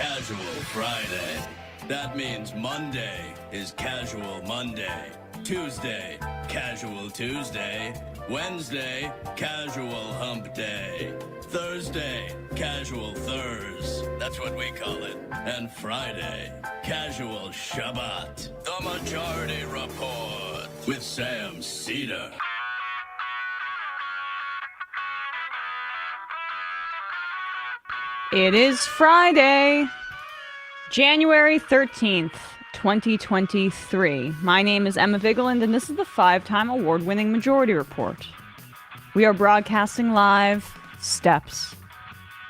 Casual Friday. That means Monday is Casual Monday. Tuesday, Casual Tuesday. Wednesday, Casual Hump Day. Thursday, Casual Thurs. That's what we call it. And Friday, Casual Shabbat. The Majority Report with Sam Seder. It is Friday, January 13th, 2023. My name is Emma Vigeland, and this is the 5-time award-winning Majority Report. We are broadcasting live steps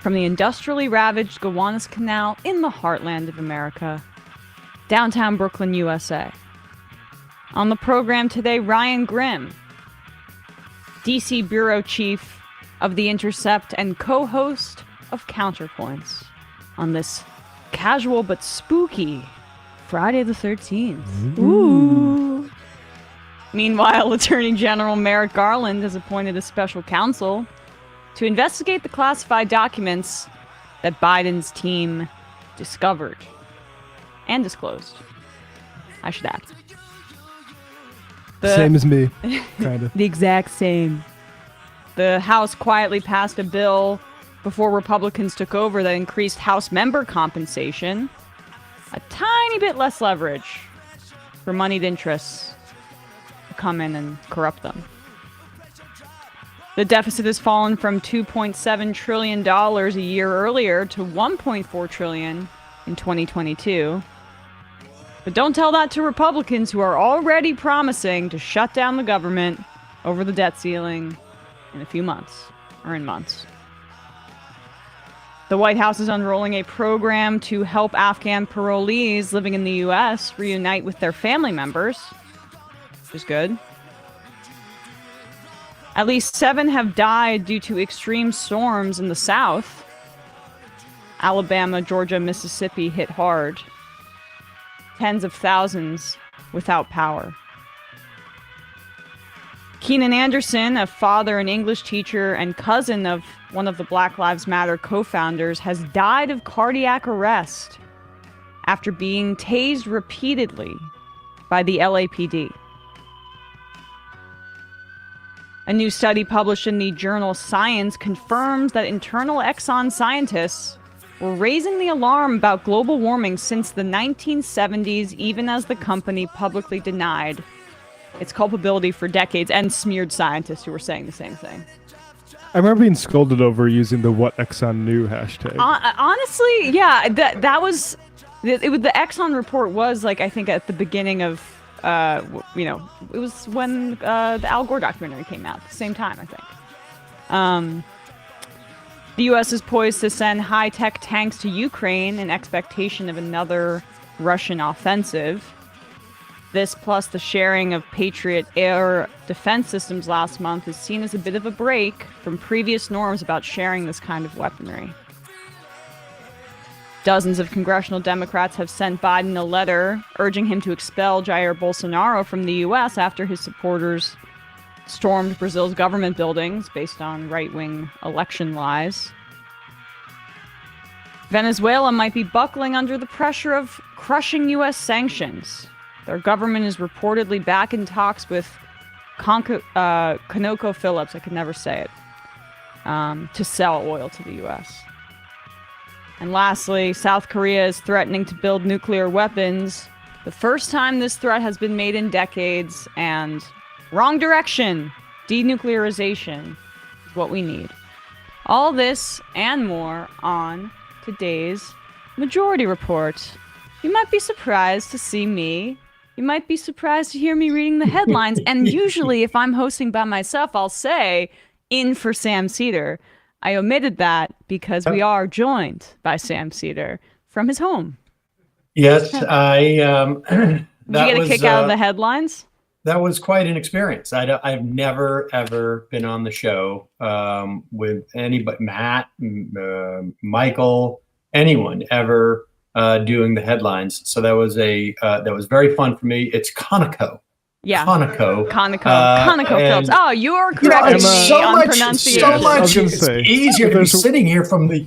from the industrially ravaged Gowanus Canal in the heartland of America, downtown Brooklyn, USA. On the program today, Ryan Grimm, DC Bureau Chief of the Intercept and co-host of Counterpoints on this casual but spooky Friday the 13th. Ooh. Meanwhile, Attorney General Merrick Garland has appointed a special counsel to investigate the classified documents that Biden's team discovered and disclosed. I should add. Same as me, kind of. The exact same. The House quietly passed a bill before Republicans took over that increased House member compensation, a tiny bit less leverage for moneyed interests to come in and corrupt them. The deficit has fallen from $2.7 trillion a year earlier to $1.4 trillion in 2022. But don't tell that to Republicans who are already promising to shut down the government over the debt ceiling in a few months, or in months. The White House is unrolling a program to help Afghan parolees living in the U.S. reunite with their family members, which is good. At least 7 have died due to extreme storms in the South. Alabama, Georgia, Mississippi hit hard. Tens of thousands without power. Keenan Anderson, a father and English teacher and cousin of one of the Black Lives Matter co-founders, has died of cardiac arrest after being tased repeatedly by the LAPD. A new study published in the journal Science confirms that internal Exxon scientists were raising the alarm about global warming since the 1970s, even as the company publicly denied its culpability for decades, and smeared scientists who were saying the same thing. I remember being scolded over using the "What Exxon Knew" hashtag. Honestly, yeah, that was the Exxon report was like, I think at the beginning of it was when the Al Gore documentary came out at the same time, I think. The U.S. is poised to send high-tech tanks to Ukraine in expectation of another Russian offensive. This, plus the sharing of Patriot air defense systems last month, is seen as a bit of a break from previous norms about sharing this kind of weaponry. Dozens of congressional Democrats have sent Biden a letter urging him to expel Jair Bolsonaro from the U.S. after his supporters stormed Brazil's government buildings based on right-wing election lies. Venezuela might be buckling under the pressure of crushing U.S. sanctions. Their government is reportedly back in talks with ConocoPhillips, I could never say it, to sell oil to the U.S. And lastly, South Korea is threatening to build nuclear weapons. The first time this threat has been made in decades, and wrong direction. Denuclearization is what we need. All this and more on today's Majority Report. You might be surprised to see me. You might be surprised to hear me reading the headlines. And usually, if I'm hosting by myself, I'll say, in for Sam Seder. I omitted that because we are joined by Sam Seder from his home. Yes, Did you get a kick out of the headlines? That was quite an experience. I've never, ever been on the show with anybody, Matt, Michael, anyone ever doing the headlines. So that was very fun for me. It's Conoco, Yeah. Conoco. ConocoPhillips. Oh, you are correcting me on pronunciation. So much. I was gonna It's say, easier to be there's- sitting here from the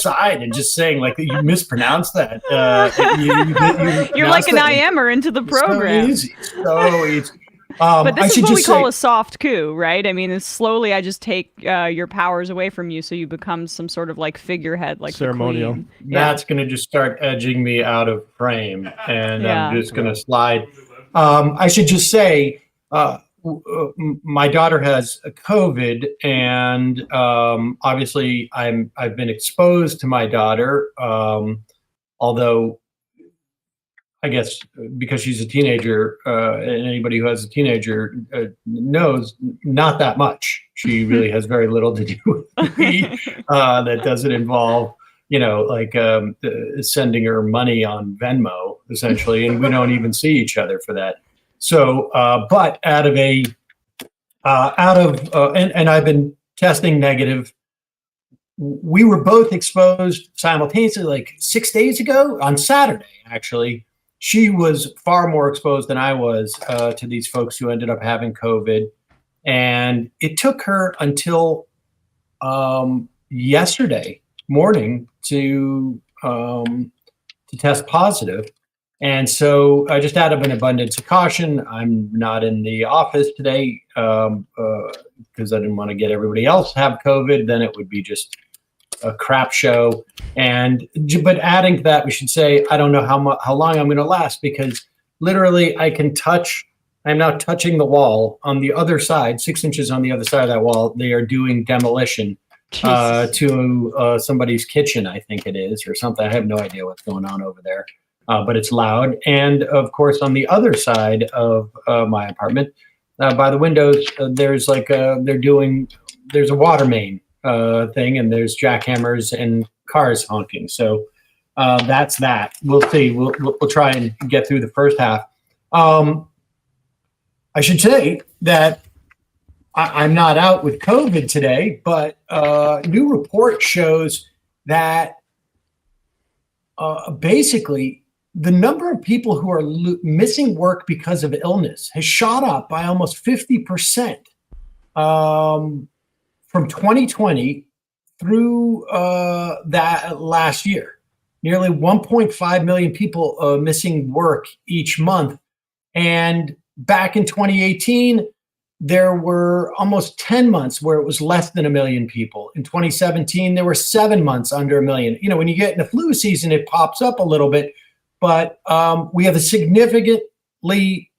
side and just saying like you mispronounced that. You're like an IMer into the program. So easy. But this I is should what we just call say, a soft coup, right? I mean, it's slowly I just take your powers away from you, so you become some sort of like figurehead, like Ceremonial. The queen. Matt's going to just start edging me out of frame, and Yeah. I'm just going to slide. I should just say, my daughter has COVID, and obviously I've been exposed to my daughter, although I guess because she's a teenager, and anybody who has a teenager knows not that much. She really has very little to do with me. That doesn't involve, like sending her money on Venmo, essentially, and we don't even see each other for that. So, but and I've been testing negative. We were both exposed simultaneously, like 6 days ago on Saturday, actually. She was far more exposed than I was to these folks who ended up having COVID. And it took her until yesterday morning to test positive. And so just out of an abundance of caution, I'm not in the office today because I didn't want to get everybody else have COVID. Then it would be just a crap show. But adding to that, we should say, I don't know how long I'm going to last, because literally I'm now touching the wall on the other side, 6 inches on the other side of that wall. They are doing demolition to somebody's kitchen, I think it is, or something. I have no idea what's going on over there, but it's loud. And of course, on the other side of my apartment, by the windows, there's there's a water main thing, and there's jackhammers and cars honking. So that's that. We'll see. We'll try and get through the first half. I should say that I'm not out with COVID today, but a new report shows that basically the number of people who are missing work because of illness has shot up by almost 50%. From 2020 through that last year. Nearly 1.5 million people missing work each month. And back in 2018, there were almost 10 months where it was less than 1 million people. In 2017, there were 7 months under 1 million. When you get in the flu season, it pops up a little bit, but we have a significantly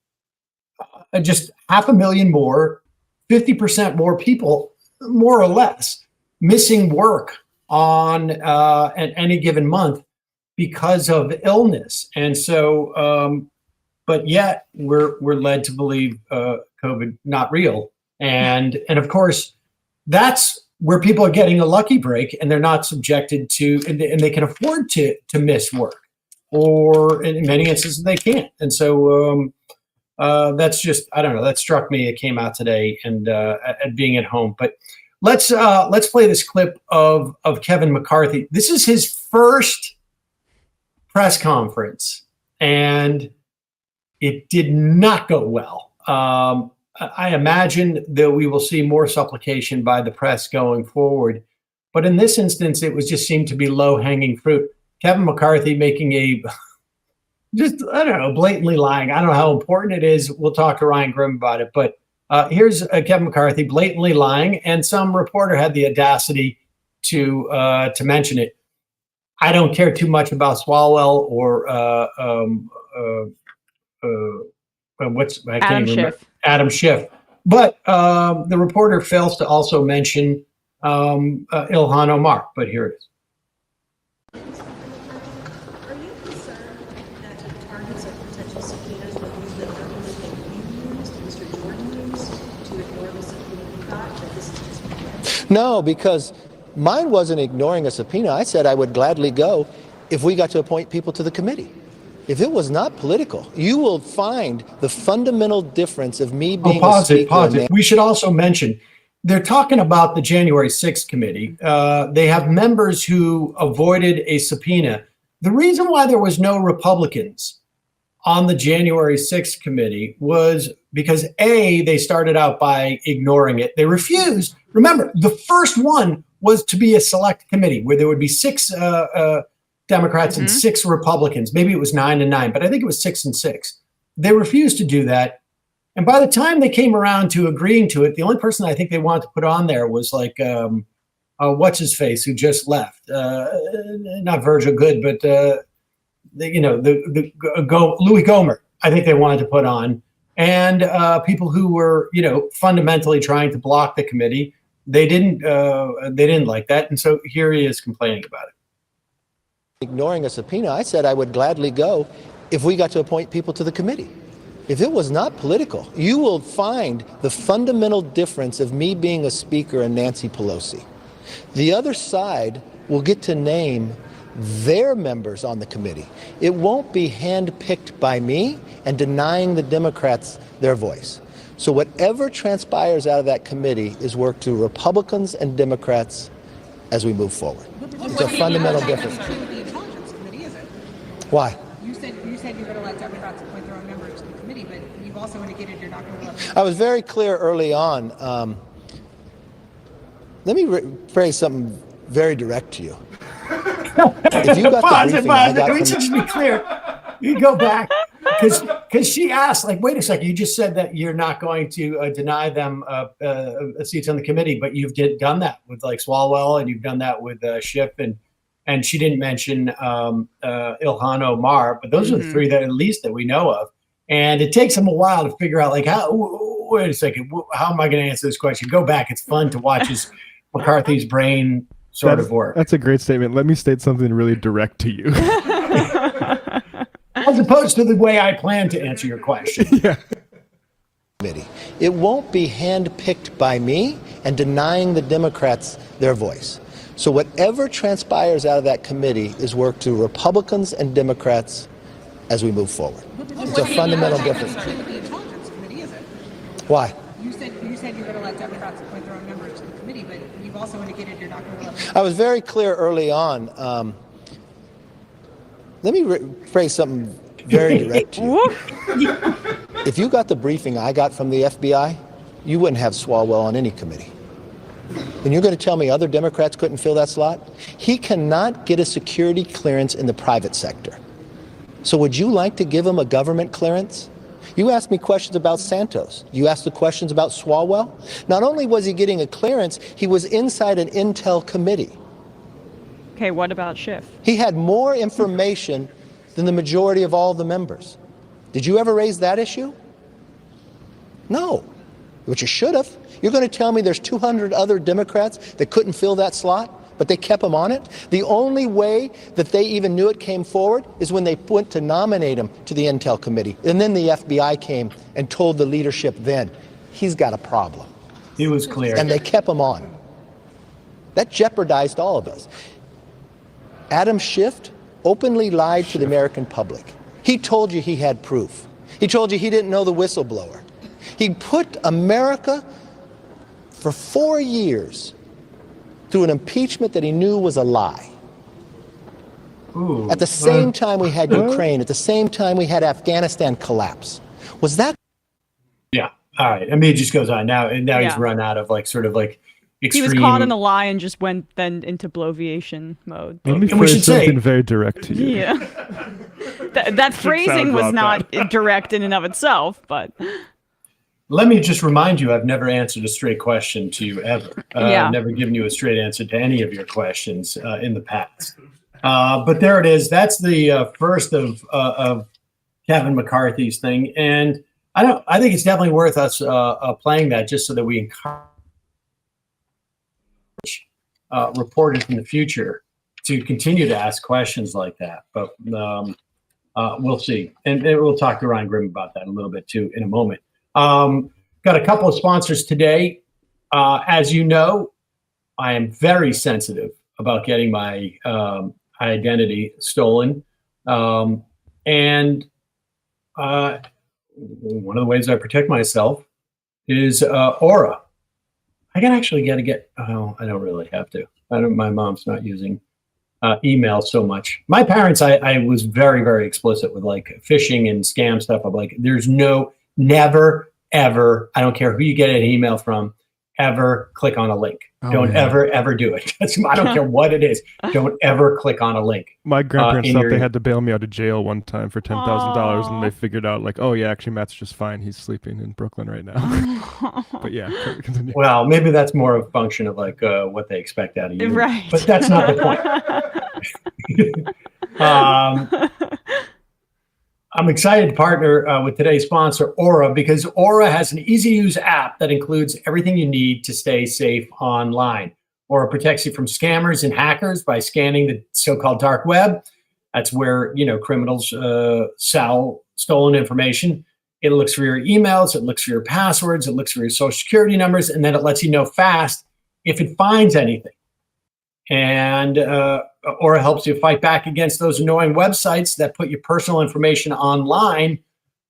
just 500,000 more, 50% more people, more or less, missing work on at any given month because of illness. And so, but yet we're led to believe COVID not real. And of course, that's where people are getting a lucky break, and they're not subjected to, and they can afford to miss work, or in many instances they can't. And so that's just, I don't know, that struck me. It came out today, and at being at home. But let's play this clip of Kevin McCarthy. This is his first press conference, and it did not go well. I imagine that we will see more supplication by the press going forward, but in this instance, it just seemed to be low-hanging fruit. Kevin McCarthy making blatantly lying. I don't know how important it is. We'll talk to Ryan Grimm about it, but here's Kevin McCarthy blatantly lying, and some reporter had the audacity to mention it. I don't care too much about Swalwell or Adam Schiff, but the reporter fails to also mention Ilhan Omar. But here it is. Are you concerned that targets of potential subpoenas will use the numbers that you used, Mr. Jordan used, to ignore the subpoena you got? That this is just No, because mine wasn't ignoring a subpoena. I said I would gladly go if we got to appoint people to the committee. If it was not political, you will find the fundamental difference of me being Pause it. We should also mention, they're talking about the January 6th committee. They have members who avoided a subpoena. The reason why there was no Republicans on the January 6th committee was because they started out by ignoring it. They refused. Remember, the first one was to be a select committee where there would be 6 Democrats and 6 Republicans. Maybe it was 9 and 9, but I think it was 6 and 6. They refused to do that. And by the time they came around to agreeing to it, the only person I think they wanted to put on there was like, what's his face, who just left? Not Virgil Good, but Louis Gohmert. I think they wanted to put on, and people who were fundamentally trying to block the committee. They didn't like that, and so here he is complaining about it. Ignoring a subpoena, I said I would gladly go if we got to appoint people to the committee. If it was not political, you will find the fundamental difference of me being a speaker and Nancy Pelosi. The other side will get to name their members on the committee. It won't be handpicked by me and denying the Democrats their voice. So whatever transpires out of that committee is work to Republicans and Democrats as we move forward. It's a fundamental difference. Why? You said you're going to let Democrats appoint their own members to the committee, but you've also indicated you're not going to let. I was very clear early on. Let me phrase something very direct to you. If you got the briefing I got Let me just be clear. You go back because she asked, like, wait a second. You just said that you're not going to deny them seats on the committee, but you've done that with like Swalwell, and you've done that with Schiff, and she didn't mention Ilhan Omar, but those are the 3 that at least that we know of. And it takes them a while to figure out, like, wait a second, how am I going to answer this question? Go back. It's fun to watch McCarthy's brain sort of work. That's a great statement. Let me state something really direct to you. As opposed to the way I plan to answer your question. Yeah. It won't be handpicked by me and denying the Democrats their voice. So whatever transpires out of that committee is work to Republicans and Democrats as we move forward. It's a fundamental difference. Why? You said you're going to let Democrats appoint their own members to the committee, but you've also indicated you're not going to let. I was very clear early on. Let me phrase something very direct to you. If you got the briefing I got from the FBI, you wouldn't have Swalwell on any committee. And you're going to tell me other Democrats couldn't fill that slot? He cannot get a security clearance in the private sector. So would you like to give him a government clearance? You asked me questions about Santos. You asked the questions about Swalwell. Not only was he getting a clearance, he was inside an intel committee. Okay, what about Schiff? He had more information than the majority of all the members. Did you ever raise that issue? No, but you should have. You're going to tell me there's 200 other Democrats that couldn't fill that slot, but they kept him on it? The only way that they even knew it came forward is when they went to nominate him to the Intel Committee. And then the FBI came and told the leadership then, he's got a problem. He was clear. And they kept him on. That jeopardized all of us. Adam Schiff openly lied to the American public. He told you he had proof. He told you he didn't know the whistleblower. He put America for 4 years through an impeachment that he knew was a lie. Ooh, at the same time we had Ukraine, at the same time we had Afghanistan collapse. Was that? Yeah. All right. I mean, it just goes on now. And now he's run out of extreme. He was caught in a lie and just went then into bloviation mode. Let me phrase something very direct to you. Yeah. that phrasing was not direct in and of itself, but. Let me just remind you, I've never answered a straight question to you ever. I've never given you a straight answer to any of your questions in the past. But there it is. That's the first of Kevin McCarthy's thing. And I think it's definitely worth us playing that just so that we encourage reporters in the future to continue to ask questions like that. But we'll see. And we'll talk to Ryan Grimm about that a little bit too in a moment. Got a couple of sponsors today. As you know, I am very sensitive about getting my identity stolen. And one of the ways I protect myself is Aura. I can actually get. Oh, I don't really have to. My mom's not using email so much. My parents, I was very, very explicit with like phishing and scam stuff. I'm like, there's never, ever, I don't care who you get an email from, ever click on a link. Don't ever do it. I don't care what it is. Don't ever click on a link. My grandparents thought they had to bail me out of jail one time for $10,000, and they figured out like, oh yeah, actually Matt's just fine. He's sleeping in Brooklyn right now. But yeah, continue. Well, maybe that's more of a function of like what they expect out of you. Right. But that's not the point. I'm excited to partner with today's sponsor, Aura, because Aura has an easy-to-use app that includes everything you need to stay safe online. Aura protects you from scammers and hackers by scanning the so-called dark web. That's where, criminals sell stolen information. It looks for your emails, it looks for your passwords, it looks for your social security numbers, and then it lets you know fast if it finds anything. And Aura helps you fight back against those annoying websites that put your personal information online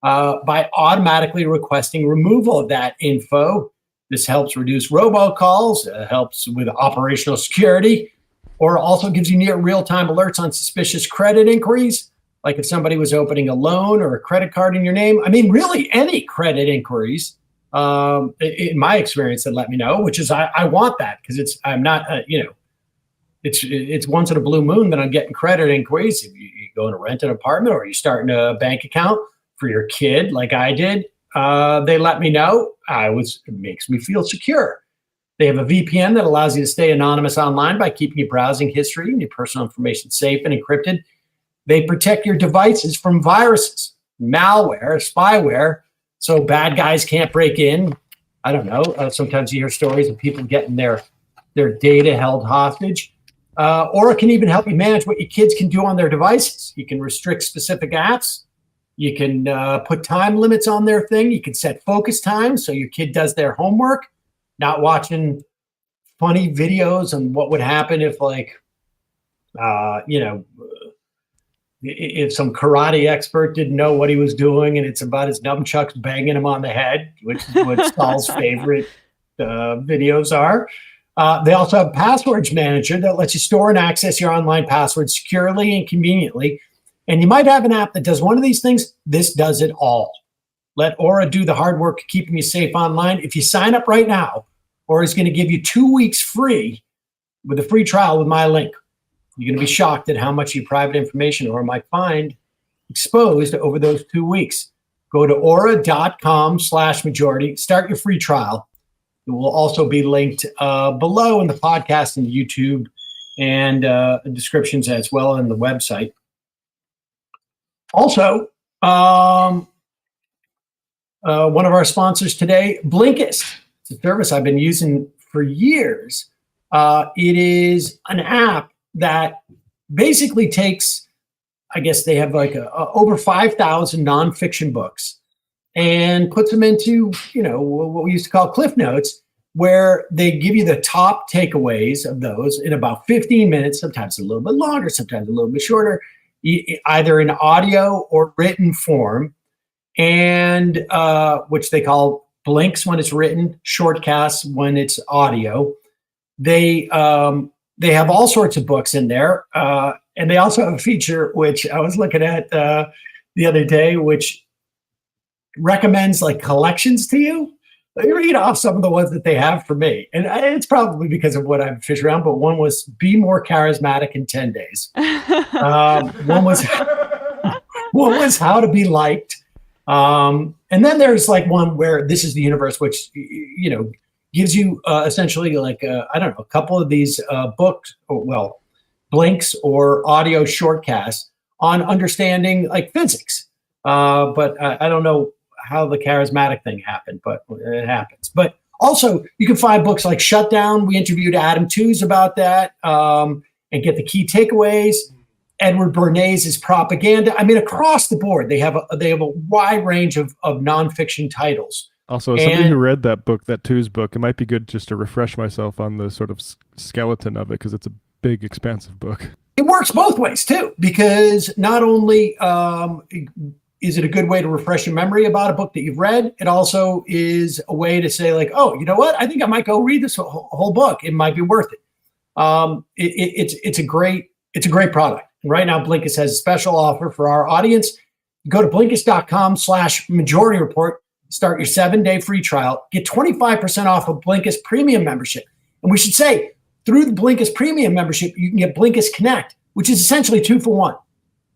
by automatically requesting removal of that info. This helps reduce robocalls, helps with operational security, or also gives you near real-time alerts on suspicious credit inquiries, like if somebody was opening a loan or a credit card in your name. I mean, really any credit inquiries, in my experience, that let me know, which is I want that because I'm not, It's once in a blue moon that I'm getting credit inquiries. If you go to rent an apartment or you're starting a bank account for your kid, like I did, they let me know. It makes me feel secure. They have a VPN that allows you to stay anonymous online by keeping your browsing history and your personal information safe and encrypted. They protect your devices from viruses, malware, spyware, so bad guys can't break in. I don't know. Sometimes you hear stories of people getting their data held hostage. Aura can even help you manage what your kids can do on their devices. You can restrict specific apps. You can put time limits on their thing. You can set focus times so your kid does their homework, not watching funny videos on what would happen if if some karate expert didn't know what he was doing and it's about his nunchucks banging him on the head, which is what Saul's favorite videos are. They also have a passwords manager that lets you store and access your online passwords securely and conveniently. And you might have an app that does one of these things. This does it all. Let Aura do the hard work of keeping you safe online. If you sign up right now, Aura is going to give you 2 weeks free with a free trial with my link. You're going to be shocked at how much of your private information Aura might find exposed over those 2 weeks. Go to aura.com/majority. Start your free trial. It will also be linked below in the podcast and YouTube and descriptions as well on the website. Also, one of our sponsors today, Blinkist. It's a service I've been using for years. It is an app that basically takes, I guess they have like over 5,000 nonfiction books and puts them into, what we used to call Cliff Notes, where they give you the top takeaways of those in about 15 minutes, sometimes a little bit longer, sometimes a little bit shorter, either in audio or written form, and which they call blinks when it's written, shortcasts when it's audio. They have all sorts of books in there, and they also have a feature which I was looking at the other day, which recommends like collections to you. Let me read off some of the ones that they have for me. And it's probably because of what I've fished around, but one was Be More Charismatic in 10 Days. One was How to Be Liked. And then there's like one where This is the Universe, which, gives you essentially like, a couple of these books, blinks or audio shortcasts on understanding like physics. But I don't know how the charismatic thing happened, but it happens. But also, you can find books like Shutdown. We interviewed Adam Tooze about that, and get the key takeaways. Edward Bernays' Propaganda. I mean, across the board, they have a wide range of nonfiction titles. Also, as somebody who read that book, that Tooze book, it might be good just to refresh myself on the sort of skeleton of it, because it's a big, expansive book. It works both ways, too, because not only is it a good way to refresh your memory about a book that you've read, it also is a way to say, like, oh, you know what? I think I might go read this whole book. It might be worth it. It's a great it's a great product. And right now, Blinkist has a special offer for our audience. Go to Blinkist.com/Majority Report. Start your 7-day free trial. Get 25% off of Blinkist Premium membership. And we should say, through the Blinkist Premium membership, you can get Blinkist Connect, which is essentially 2 for 1.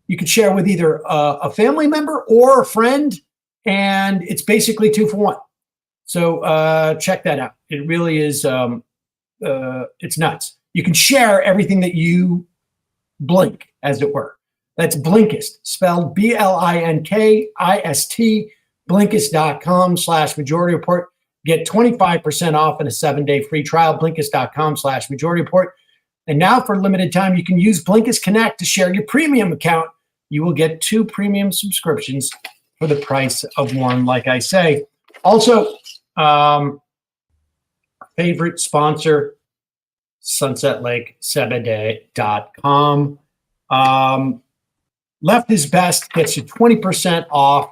You can share with either a family member or a friend, and it's basically 2 for 1. So check that out. It really is, it's nuts. You can share everything that you blink, as it were. That's Blinkist, spelled Blinkist, Blinkist.com/Majority Report. Get 25% off and a 7-day free trial, Blinkist.com/Majority Report. And now for a limited time, you can use Blinkist Connect to share your premium account. You will get 2 premium subscriptions for the price of 1, like I say. Also, favorite sponsor, SunsetLakeSebede.com. Left is Best gets you 20% off.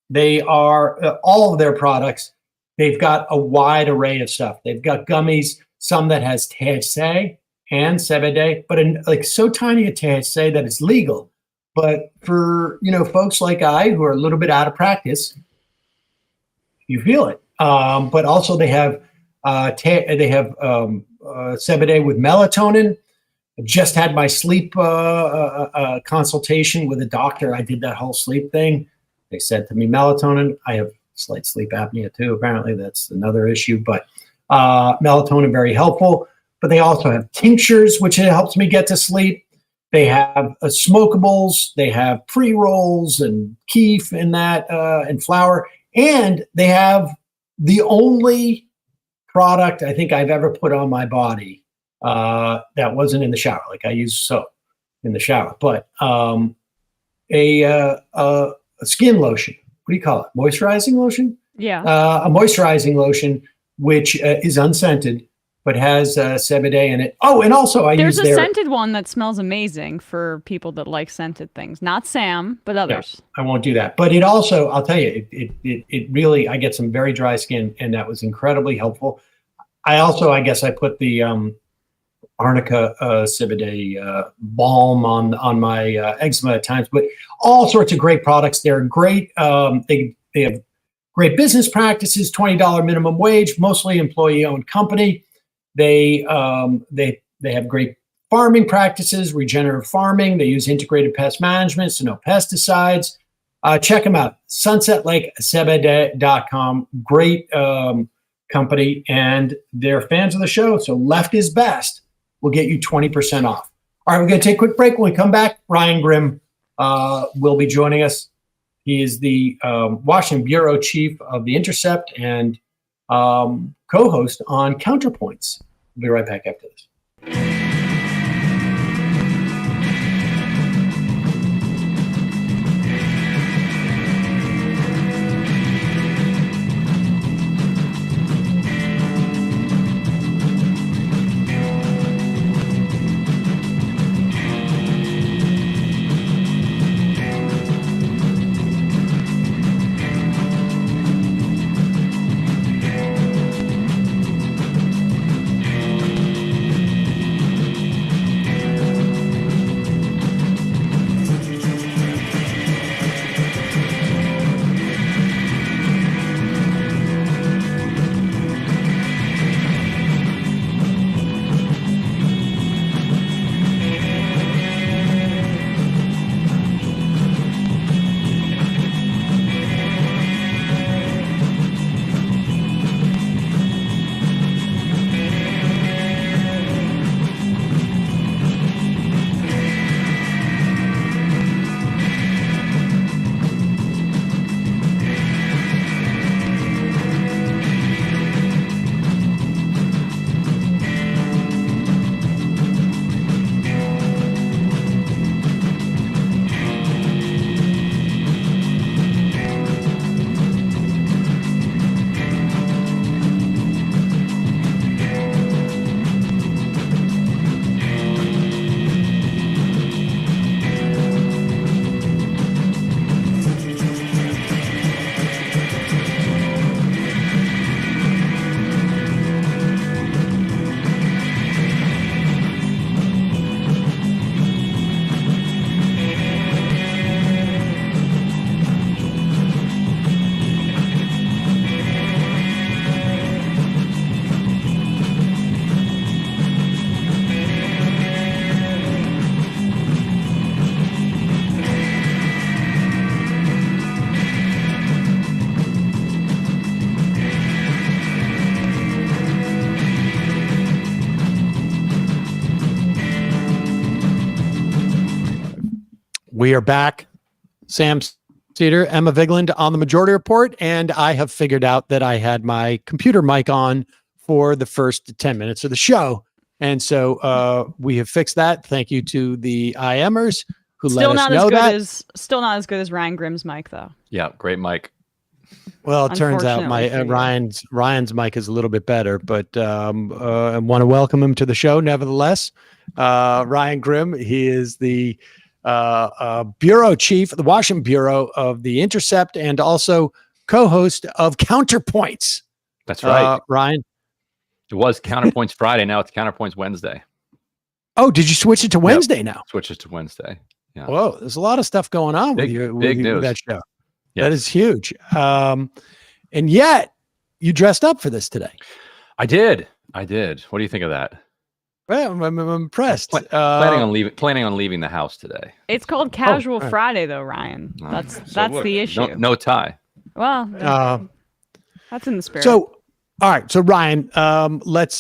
They are all of their products. They've got a wide array of stuff. They've got gummies, some that has THC and CBD, but like so tiny a THC that it's legal. But for folks like I who are a little bit out of practice, you feel it. But also they have CBD with melatonin. I just had my sleep consultation with a doctor. I did that whole sleep thing. They said to me, melatonin. I have slight sleep apnea too. Apparently that's another issue, but melatonin, very helpful. But they also have tinctures, which helps me get to sleep. They have smokables. They have pre-rolls and keef in that and flour. And they have the only product I think I've ever put on my body that wasn't in the shower. Like I use soap in the shower, but a skin lotion. What do you call it? Moisturizing lotion? Yeah. A moisturizing lotion, which is unscented, but has CBD in it. Oh, and also There's a scented one that smells amazing for people that like scented things. Not Sam, but others. Yeah, I won't do that. But it also, I'll tell you, it really, I get some very dry skin, and that was incredibly helpful. I also, I guess I put the Arnica CBD balm on my eczema at times, but all sorts of great products. They're great. They have great business practices, $20 minimum wage, mostly employee-owned company. They have great farming practices, regenerative farming. They use integrated pest management, so no pesticides. Check them out, sunsetlakesebede.com. Great company, and they're fans of the show. So Left is Best will get you 20% off. All right, we're going to take a quick break. When we come back, Ryan Grimm will be joining us. He is the Washington Bureau Chief of the Intercept and co-host on Counterpoints. We'll be right back after this. We are back. Sam Seder, Emma Vigeland on the Majority Report, and I have figured out that I had my computer mic on for the first 10 minutes of the show. And so we have fixed that. Thank you to the IMers who let us know that. Still not as good as Ryan Grimm's mic, though. Yeah, great mic. Well, it turns out my Ryan's mic is a little bit better, but I want to welcome him to the show. Nevertheless, Ryan Grimm, he is the bureau chief, the Washington bureau of the Intercept, and also co-host of Counterpoints. That's right, Ryan. It was Counterpoints Friday. Now it's Counterpoints Wednesday. Oh, did you switch it to Wednesday now? Switch it to Wednesday. Yeah. Whoa, there's a lot of stuff going on with that show. Yes. That is huge. And yet you dressed up for this today. I did. What do you think of that? Well, I'm impressed. Planning on leaving the house today. It's called Casual Friday, though, Ryan. That's the issue. No tie. Well, that's in the spirit. So, all right. So, Ryan, let's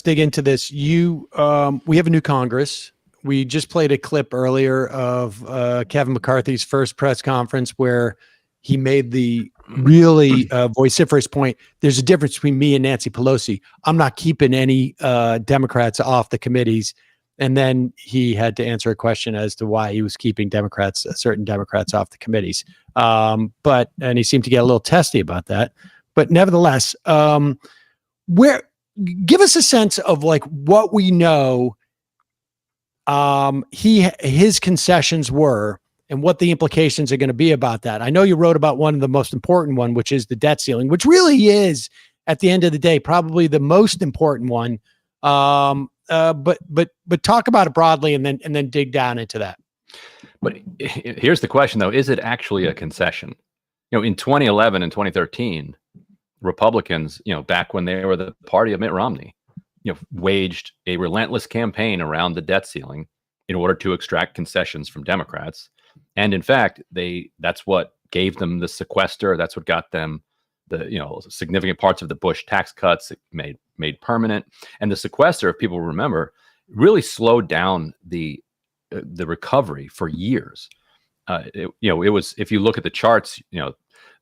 dig into this. We have a new Congress. We just played a clip earlier of Kevin McCarthy's first press conference where he made the really vociferous point. There's a difference between me and Nancy Pelosi. I'm not keeping any Democrats off the committees. And then he had to answer a question as to why he was keeping certain Democrats off the committees. And he seemed to get a little testy about that. But nevertheless, give us a sense of like what we know his concessions were and what the implications are going to be about that. I know you wrote about one of the most important one, which is the debt ceiling, which really is at the end of the day, probably the most important one. But talk about it broadly and then dig down into that. But here's the question though. Is it actually a concession? In 2011 and 2013, Republicans, back when they were the party of Mitt Romney, waged a relentless campaign around the debt ceiling in order to extract concessions from Democrats. And in fact, that's what gave them the sequester. That's what got them the significant parts of the Bush tax cuts made permanent. And the sequester, if people remember, really slowed down the recovery for years. It was, if you look at the charts,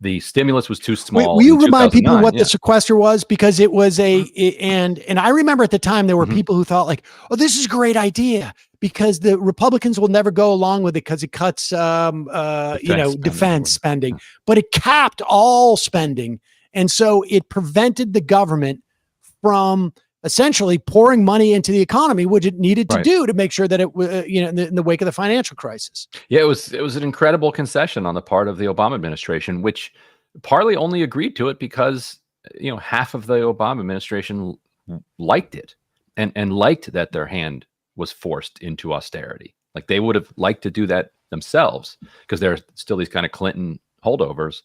the stimulus was too small. Will you remind people what the sequester was? Because it was and I remember at the time there were people who thought like, oh, this is a great idea because the Republicans will never go along with it because it cuts, defense spending, but it capped all spending. And so it prevented the government from essentially pouring money into the economy, which it needed to do to make sure that it was, in the wake of the financial crisis. Yeah, it was an incredible concession on the part of the Obama administration, which partly only agreed to it because, half of the Obama administration liked it and liked that their hand was forced into austerity. Like they would have liked to do that themselves because there are still these kind of Clinton holdovers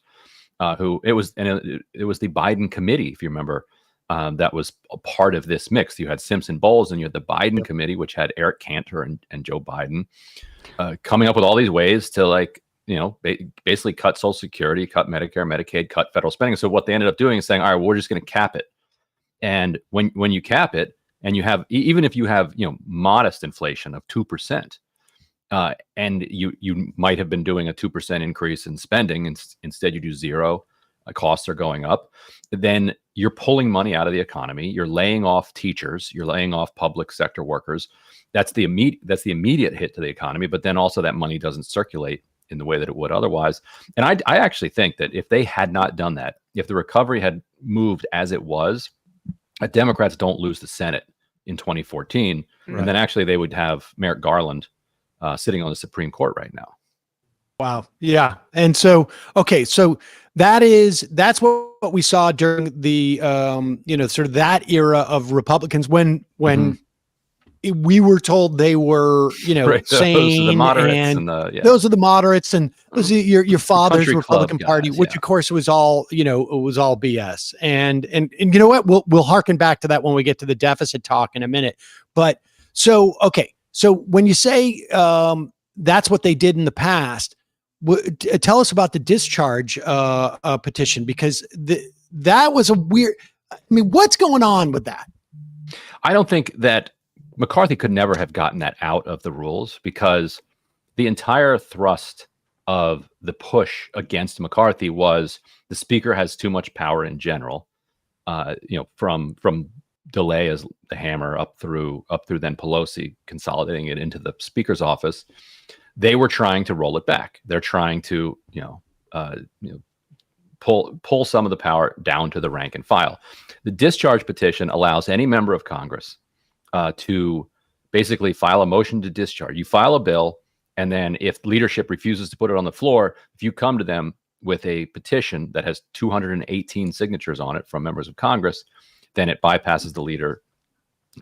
it was the Biden committee, if you remember, that was a part of this mix. You had Simpson Bowles and you had the Biden committee, which had Eric Cantor and Joe Biden coming up with all these ways to basically cut Social Security, cut Medicare, Medicaid, cut federal spending. So what they ended up doing is saying, all right, we're just going to cap it. And when you cap it and you have, even if you have, modest inflation of 2%, and you might have been doing a 2% increase in spending and instead you do zero, costs are going up, then you're pulling money out of the economy. You're laying off teachers. You're laying off public sector workers. That's the immediate hit to the economy. But then also that money doesn't circulate in the way that it would otherwise. And I actually think that if they had not done that, if the recovery had moved as it was, Democrats don't lose the Senate in 2014, and then actually they would have Merrick Garland sitting on the Supreme Court right now. Wow. Yeah. And so, okay. So that's what we saw during the, sort of that era of Republicans when we were told they were, sane. Those are the moderates those are the moderates and those are your father's Republican Party, which of course was all, it was all BS. And you know what? We'll harken back to that when we get to the deficit talk in a minute. But so, okay. So when you say, that's what they did in the past, tell us about the discharge petition, because that was a weird. I mean, what's going on with that? I don't think that McCarthy could never have gotten that out of the rules because the entire thrust of the push against McCarthy was the speaker has too much power in general. From DeLay as the hammer up through then Pelosi consolidating it into the speaker's office. They were trying to roll it back. They're trying to pull some of the power down to the rank and file. The discharge petition allows any member of Congress to basically file a motion to discharge. You file a bill, and then if leadership refuses to put it on the floor, if you come to them with a petition that has 218 signatures on it from members of Congress, then it bypasses the leader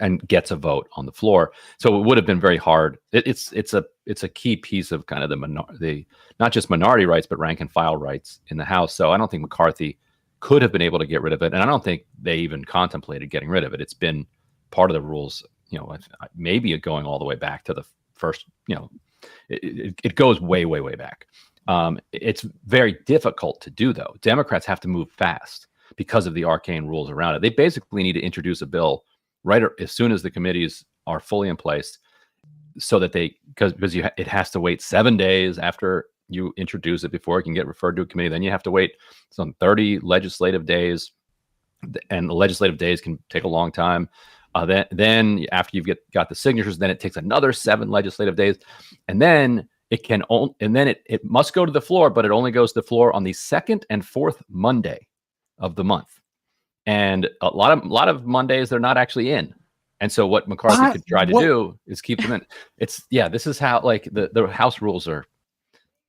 and gets a vote on the floor. So it would have been very hard. It's a key piece of kind of the not just minority rights, but rank and file rights in the House. So I don't think McCarthy could have been able to get rid of it, and I don't think they even contemplated getting rid of it. It's been part of the rules, maybe going all the way back to the first. It goes way back. It's very difficult to do, though. Democrats have to move fast because of the arcane rules around it. They basically need to introduce a bill right as soon as the committees are fully in place, so that it has to wait 7 days after you introduce it before it can get referred to a committee. Then you have to wait some 30 legislative days, and the legislative days can take a long time. Then after you've got the signatures, then it takes another 7 legislative days, and then it must go to the floor, but it only goes to the floor on the second and fourth Monday of the month. And a lot of Mondays they're not actually in. And so what McCarthy could try to do is keep them in. This is how the House rules are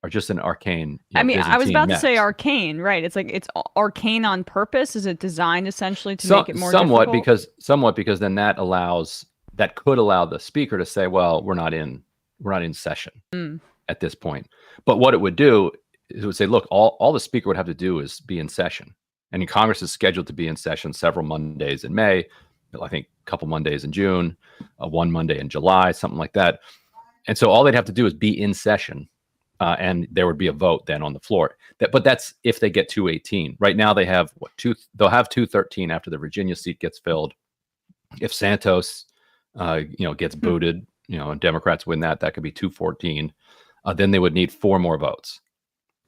just an arcane. I was about to say mess. arcane, right? It's like it's arcane on purpose. Is it designed essentially to make it more difficult? because then that could allow the speaker to say, well, we're not in session at this point. But what it would do is it would say, look, all the speaker would have to do is be in session. And Congress is scheduled to be in session several Mondays in May, I think a couple Mondays in June, one Monday in July, something like that. And so all they'd have to do is be in session, and there would be a vote then on the floor. But that's if they get 218. Right now they have they'll have 213 after the Virginia seat gets filled. If Santos, gets booted, and Democrats win that could be 214. Then they would need 4 more votes,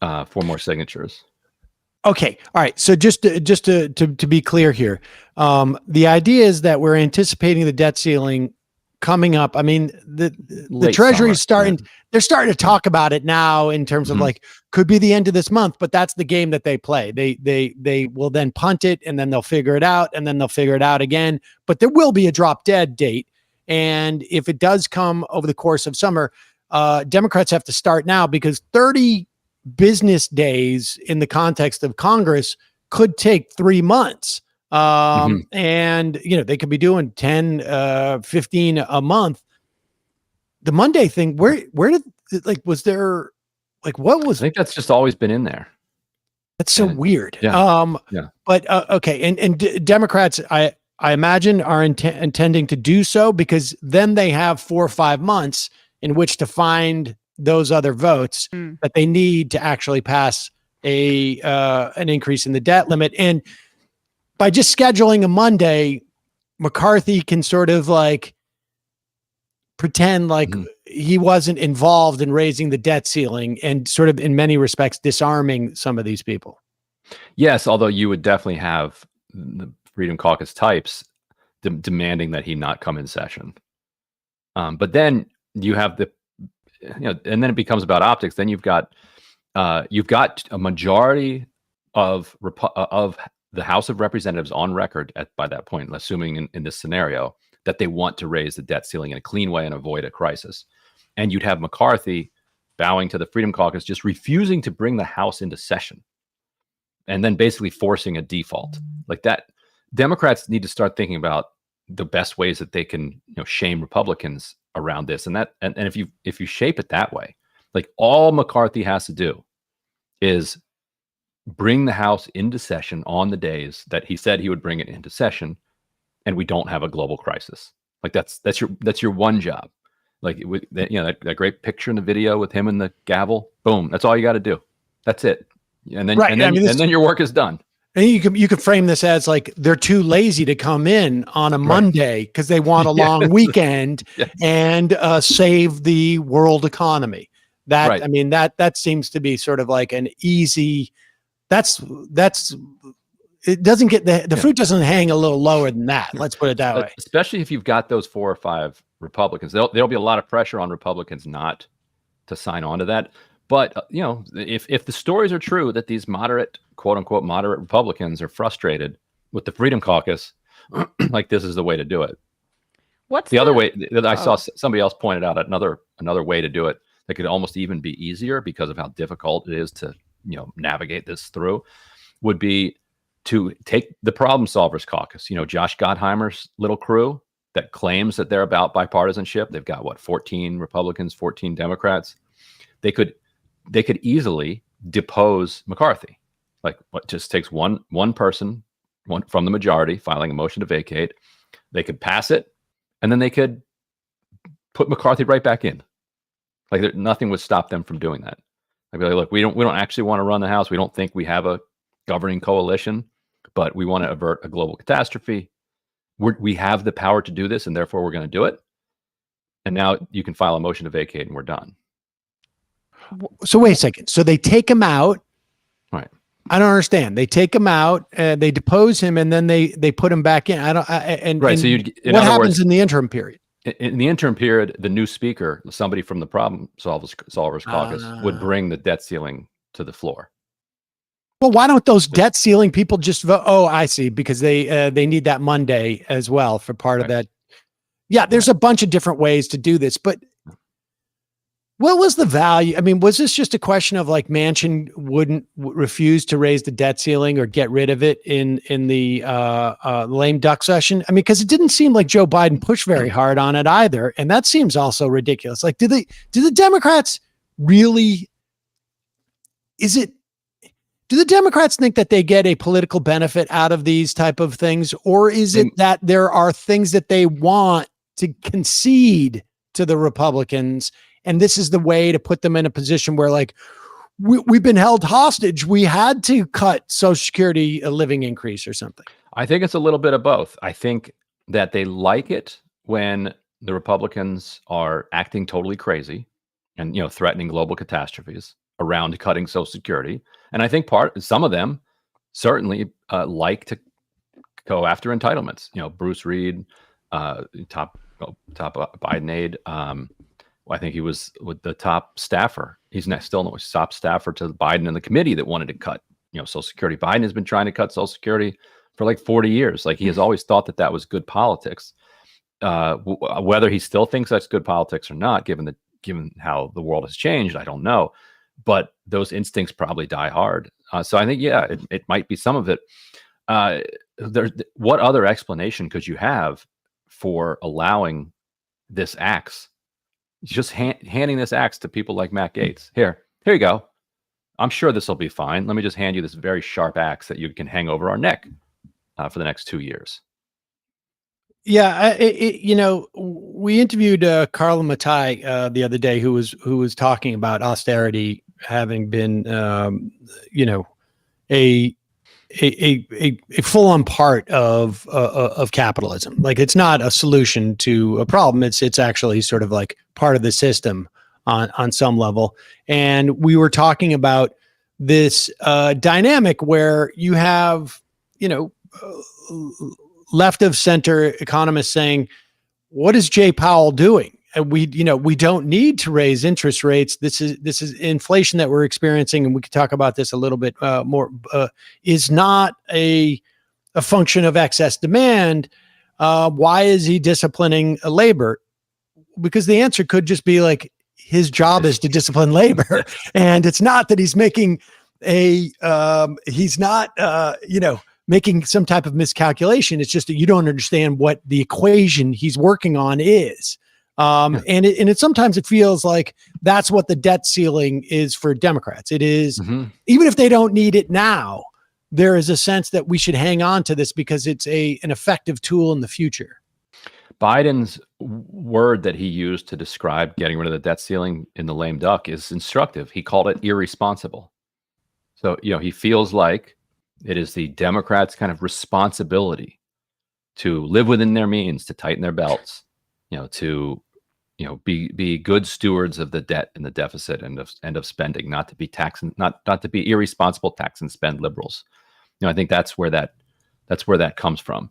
4 more signatures. Okay. All right. So just to be clear here, the idea is that we're anticipating the debt ceiling coming up. I mean, the Treasury's they're starting to talk about it now in terms of could be the end of this month, but that's the game that they play. They will then punt it, and then they'll figure it out, and then they'll figure it out again, but there will be a drop dead date. And if it does come over the course of summer, Democrats have to start now, because 30 business days in the context of Congress could take 3 months. And, they could be doing 10, 15 a month. The Monday thing, where did, was there, what was, I think that's just always been in there. That's so weird. Yeah. But, okay. And Democrats, I imagine are intending to do so, because then they have 4 or 5 months in which to find those other votes that they need to actually pass an increase in the debt limit. And by just scheduling a Monday, McCarthy can sort of pretend he wasn't involved in raising the debt ceiling, and sort of in many respects disarming some of these people. Yes, although you would definitely have the Freedom Caucus types demanding that he not come in session. But then you have and then it becomes about optics. Then you've got a majority of the House of Representatives on record by that point, assuming in this scenario that they want to raise the debt ceiling in a clean way and avoid a crisis. And you'd have McCarthy bowing to the Freedom Caucus, just refusing to bring the House into session, and then basically forcing a default like that. Democrats need to start thinking about the best ways that they can shame Republicans around this, and if you shape it that way, all McCarthy has to do is bring the House into session on the days that he said he would bring it into session, and we don't have a global crisis. That's your one job. That great picture in the video with him and the gavel. Boom. That's all you got to do. That's it. And then then your work is done. And you could frame this as they're too lazy to come in on a Monday because they want a long weekend and save the world economy. That Right. I mean, that seems to be sort of like an easy. That's it doesn't get the fruit doesn't hang a little lower than that. Let's put it that way. Especially if you've got those 4 or 5 Republicans, there'll be a lot of pressure on Republicans not to sign on to that. But if the stories are true that these moderate, quote unquote, moderate Republicans are frustrated with the Freedom Caucus, like this is the way to do it. What's The other way that I saw somebody else pointed out another way to do it that could almost even be easier because of how difficult it is to navigate this through would be to take the Problem Solvers Caucus, Josh Gottheimer's little crew that claims that they're about bipartisanship. They've got 14 Republicans, 14 Democrats. They could easily depose McCarthy. Like what just takes one person from the majority filing a motion to vacate. They could pass it, and then they could put McCarthy right back in. Like nothing would stop them from doing that. I'd be like, look, we don't actually want to run the House. We don't think we have a governing coalition, but we want to avert a global catastrophe. We have the power to do this, and therefore we're going to do it. And now you can file a motion to vacate, and we're done. So wait a second. So they take him out. Right. I don't understand. They take him out, they depose him, and then they put him back in. Right. So what happens in the interim period? In the interim period, the new speaker, somebody from the Problem Solvers Caucus, would bring the debt ceiling to the floor. Well, why don't those debt ceiling people just vote? Oh, I see, because they need that Monday as well for part of that. Yeah, there's a bunch of different ways to do this, but what was the value? I mean, was this just a question of like Manchin wouldn't refuse to raise the debt ceiling or get rid of it in the lame duck session? I mean, because it didn't seem like Joe Biden pushed very hard on it either, and that seems also ridiculous. Like, do the Democrats really? Do the Democrats think that they get a political benefit out of these type of things, or is it that there are things that they want to concede to the Republicans? And this is the way to put them in a position where, like, we've been held hostage. We had to cut Social Security a living increase or something. I think it's a little bit of both. I think that they like it when the Republicans are acting totally crazy and threatening global catastrophes around cutting Social Security. And I think some of them certainly like to go after entitlements. Bruce Reed, top Biden aide. I think he was with the top staffer. He's still the top staffer to Biden and the committee that wanted to cut, Social Security. Biden has been trying to cut Social Security for like 40 years. Like he has always thought that was good politics. Whether he still thinks that's good politics or not, given how the world has changed, I don't know. But those instincts probably die hard. So I think, it might be some of it. What other explanation could you have for allowing this axe? Just handing this axe to people like Matt Gaetz. Here you go. I'm sure this will be fine. Let me just hand you this very sharp axe that you can hang over our neck for the next 2 years. Yeah, we interviewed Carla Matai the other day, who was talking about austerity having been, a full-on part of capitalism. Like, it's not a solution to a problem. It's actually sort of like part of the system on some level. And we were talking about this dynamic where you have, left of center economists saying, what is Jay Powell doing? And we don't need to raise interest rates. This is inflation that we're experiencing, and we could talk about this a little bit more. Is not a function of excess demand. Why is he disciplining labor? Because the answer could just be like his job is to discipline labor, and it's not that he's making making some type of miscalculation. It's just that you don't understand what the equation he's working on is. And it sometimes it feels like that's what the debt ceiling is for Democrats. It is, even if they don't need it now, there is a sense that we should hang on to this because it's an effective tool in the future. Biden's word that he used to describe getting rid of the debt ceiling in the lame duck is instructive. He called it irresponsible. So, he feels like it is the Democrats' kind of responsibility to live within their means, to tighten their belts, to be good stewards of the debt and the deficit and of spending, not to be not to be irresponsible tax and spend liberals. I think that's where that comes from.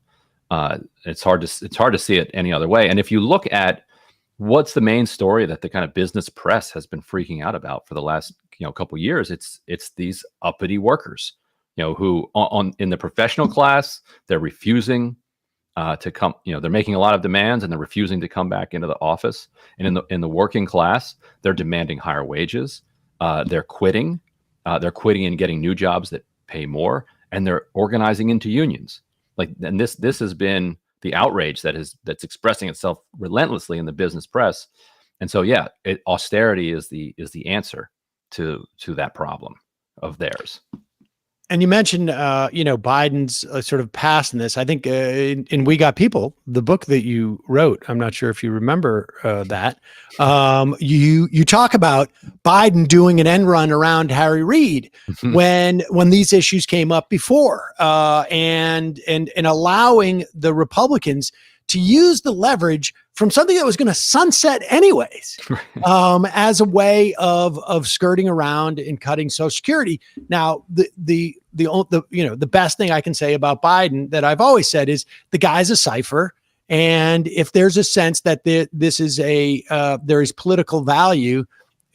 It's hard to see it any other way. And if you look at what's the main story that the kind of business press has been freaking out about for the last couple of years, it's these uppity workers, who in the professional class, they're refusing to come. They're making a lot of demands and they're refusing to come back into the office. And in the working class, they're demanding higher wages. They're quitting. They're quitting and getting new jobs that pay more, and they're organizing into unions. And this has been the outrage that's expressing itself relentlessly in the business press. And so, austerity is the answer to that problem of theirs. And you mentioned, Biden's sort of past in this. I think in We Got People, the book that you wrote, I'm not sure if you remember that. You talk about Biden doing an end run around Harry Reid when these issues came up before, and allowing the Republicans to use the leverage from something that was going to sunset anyways, as a way of skirting around and cutting Social Security. Now, the best thing I can say about Biden that I've always said is the guy's a cipher, and if there's a sense that this is there is political value,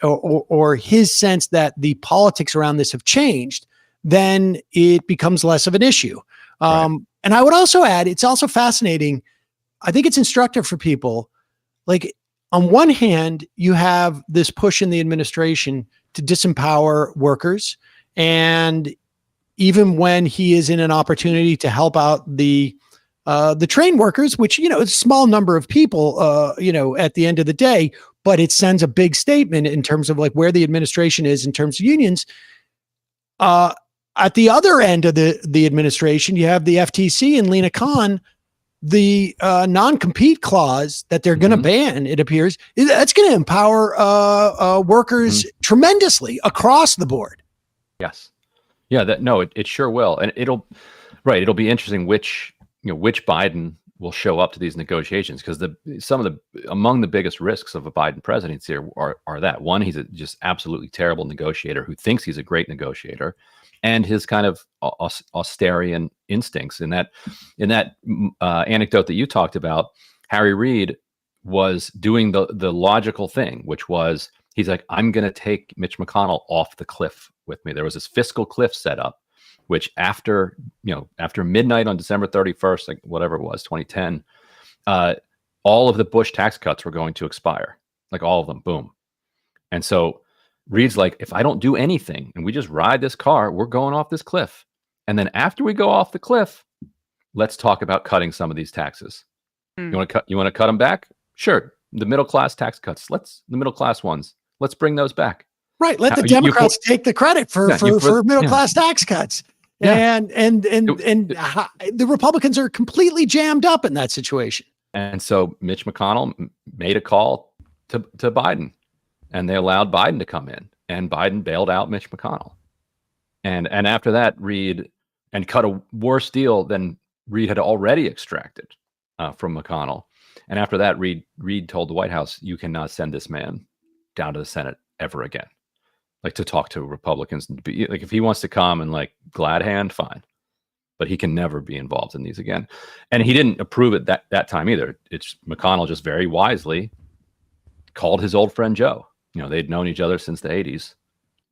or his sense that the politics around this have changed, then it becomes less of an issue. Right. And I would also add, it's also fascinating. I think it's instructive for people. Like, on one hand, you have this push in the administration to disempower workers. And even when he is in an opportunity to help out the train workers, which, it's a small number of people, at the end of the day, but it sends a big statement in terms of like where the administration is in terms of unions. At the other end of the administration, you have the FTC and Lena Khan. The non-compete clause that they're going to ban, it appears, that's going to empower workers tremendously across the board. Yes. Yeah, it sure will. And it'll be interesting which Biden will show up to these negotiations, because among the biggest risks of a Biden presidency are that one, he's just absolutely terrible negotiator who thinks he's a great negotiator, and his kind of austerian instincts. In that anecdote that you talked about, Harry Reid was doing the logical thing, which was he's like, I'm going to take Mitch McConnell off the cliff with me. There was this fiscal cliff set up, which after midnight on December 31st, like whatever it was, 2010, all of the Bush tax cuts were going to expire, like all of them, boom. And so Reid's like, if I don't do anything and we just ride this car, we're going off this cliff. And then after we go off the cliff, let's talk about cutting some of these taxes. You want to cut them back? Sure. The middle class tax cuts. The middle class ones. Let's bring those back. Right. Let the Democrats take the credit for middle class tax cuts. Yeah. And the Republicans are completely jammed up in that situation. And so Mitch McConnell made a call to Biden. And they allowed Biden to come in, and Biden bailed out Mitch McConnell. And after that, Reid cut a worse deal than Reid had already extracted from McConnell. And after that, Reid told the White House, you cannot send this man down to the Senate ever again, like to talk to Republicans. Like if he wants to come and like glad hand, fine, but he can never be involved in these again. And he didn't approve it that time either. It's McConnell just very wisely called his old friend Joe. They'd known each other since the 80s,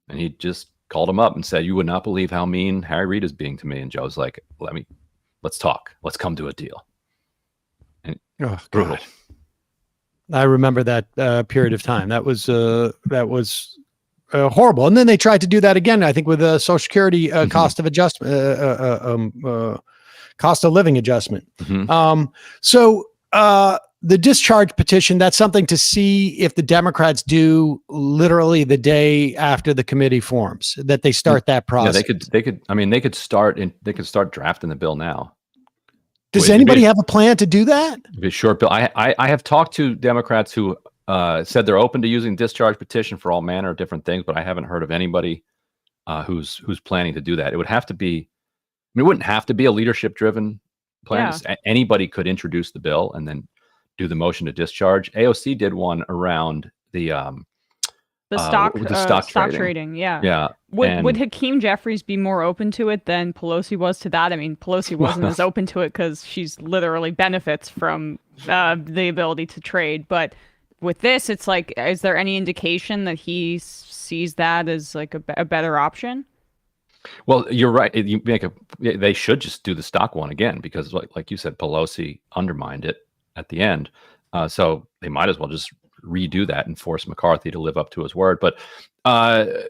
and he just called him up and said, you would not believe how mean Harry Reid is being to me. And Joe's like, let's talk. Let's come to a deal. And brutal. I remember that period of time. That was horrible. And then they tried to do that again, I think, with a Social Security cost of adjustment, cost of living adjustment. So the discharge petition, that's something to see if the Democrats do literally the day after the committee forms, that they start that process. Yeah, they could start drafting the bill now. Does anybody have a plan to do that? It'd be a short bill. I have talked to Democrats who said they're open to using discharge petition for all manner of different things, but I haven't heard of anybody who's planning to do that. It would have to be, it wouldn't have to be a leadership driven plan. Yeah. Anybody could introduce the bill and then do the motion to discharge. AOC did one around the stock trading. trading. Yeah. Yeah. Would Hakeem Jeffries be more open to it than Pelosi was to that? I mean, Pelosi wasn't as open to it because she's literally benefits from the ability to trade. But with this, it's like, is there any indication that he sees that as like a better option? Well, you're right. They should just do the stock one again because, like you said, Pelosi undermined it at the end. So they might as well just redo that and force McCarthy to live up to his word. But I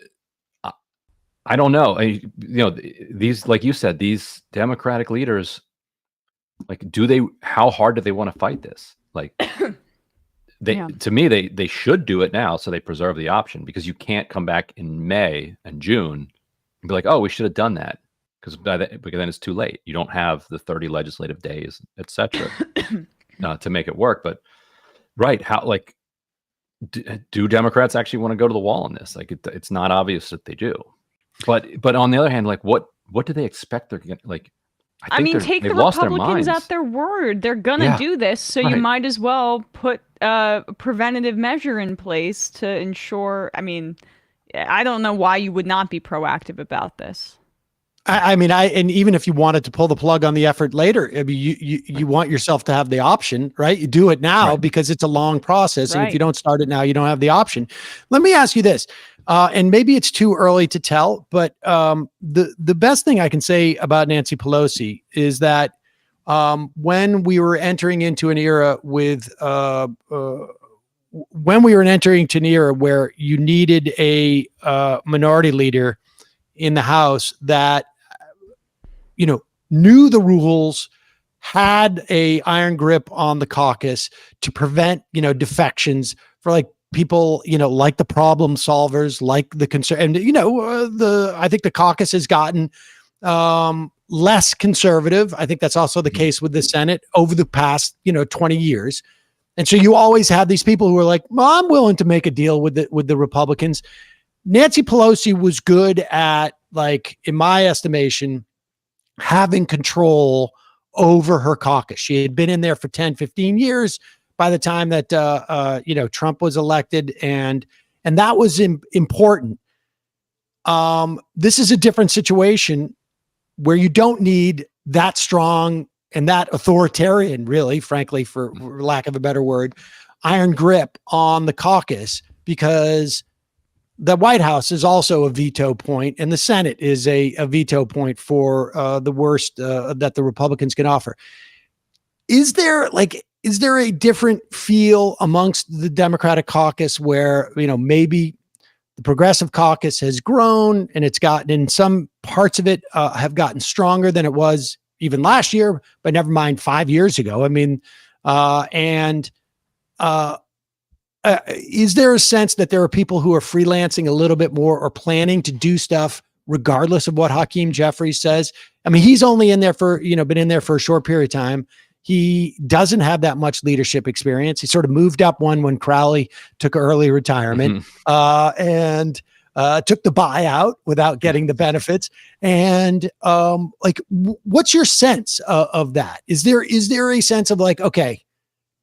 don't know. These, like you said, these Democratic leaders, like, how hard do they want to fight this? Like, to me, they should do it now so they preserve the option, because you can't come back in May and June and be like, oh, we should have done that, because then it's too late. You don't have the 30 legislative days, etc., to make it work. But do Democrats actually want to go to the wall on this? Like, it's not obvious that they do. But on the other hand, like, what do they expect they're going to, like? I mean, take the Republicans at their word. They're gonna do this, so you might as well put a preventative measure in place to ensure. I mean, I don't know why you would not be proactive about this. And even if you wanted to pull the plug on the effort later, I mean, you want yourself to have the option, right? You do it now because it's a long process. And if you don't start it now, you don't have the option. Let me ask you this, and maybe it's too early to tell, but the best thing I can say about Nancy Pelosi is that when we were entering into an era where you needed a minority leader in the House that, knew the rules, had a iron grip on the caucus to prevent, defections for like people, like the problem solvers, like the concern. And, I think the caucus has gotten less conservative. I think that's also the case with the Senate over the past, 20 years. And so you always have these people who are like, well, I'm willing to make a deal with the Republicans. Nancy Pelosi was good at, like, in my estimation, having control over her caucus. She had been in there for 10, 15 years by the time that, Trump was elected. And that was important. This is a different situation where you don't need that strong and that authoritarian, really, frankly, for lack of a better word, iron grip on the caucus, because the White House is also a veto point, and the Senate is a veto point for the worst that the Republicans can offer. Is there a different feel amongst the Democratic caucus where, maybe the Progressive Caucus has grown and it's gotten, in some parts of it have gotten stronger than it was even last year, but never mind 5 years ago. I mean, is there a sense that there are people who are freelancing a little bit more or planning to do stuff regardless of what Hakeem Jeffries says? I mean, he's only in there for, been in there for a short period of time. He doesn't have that much leadership experience. He sort of moved up when Crowley took early retirement and took the buyout without getting the benefits. And what's your sense of that? Is there a sense of like, okay,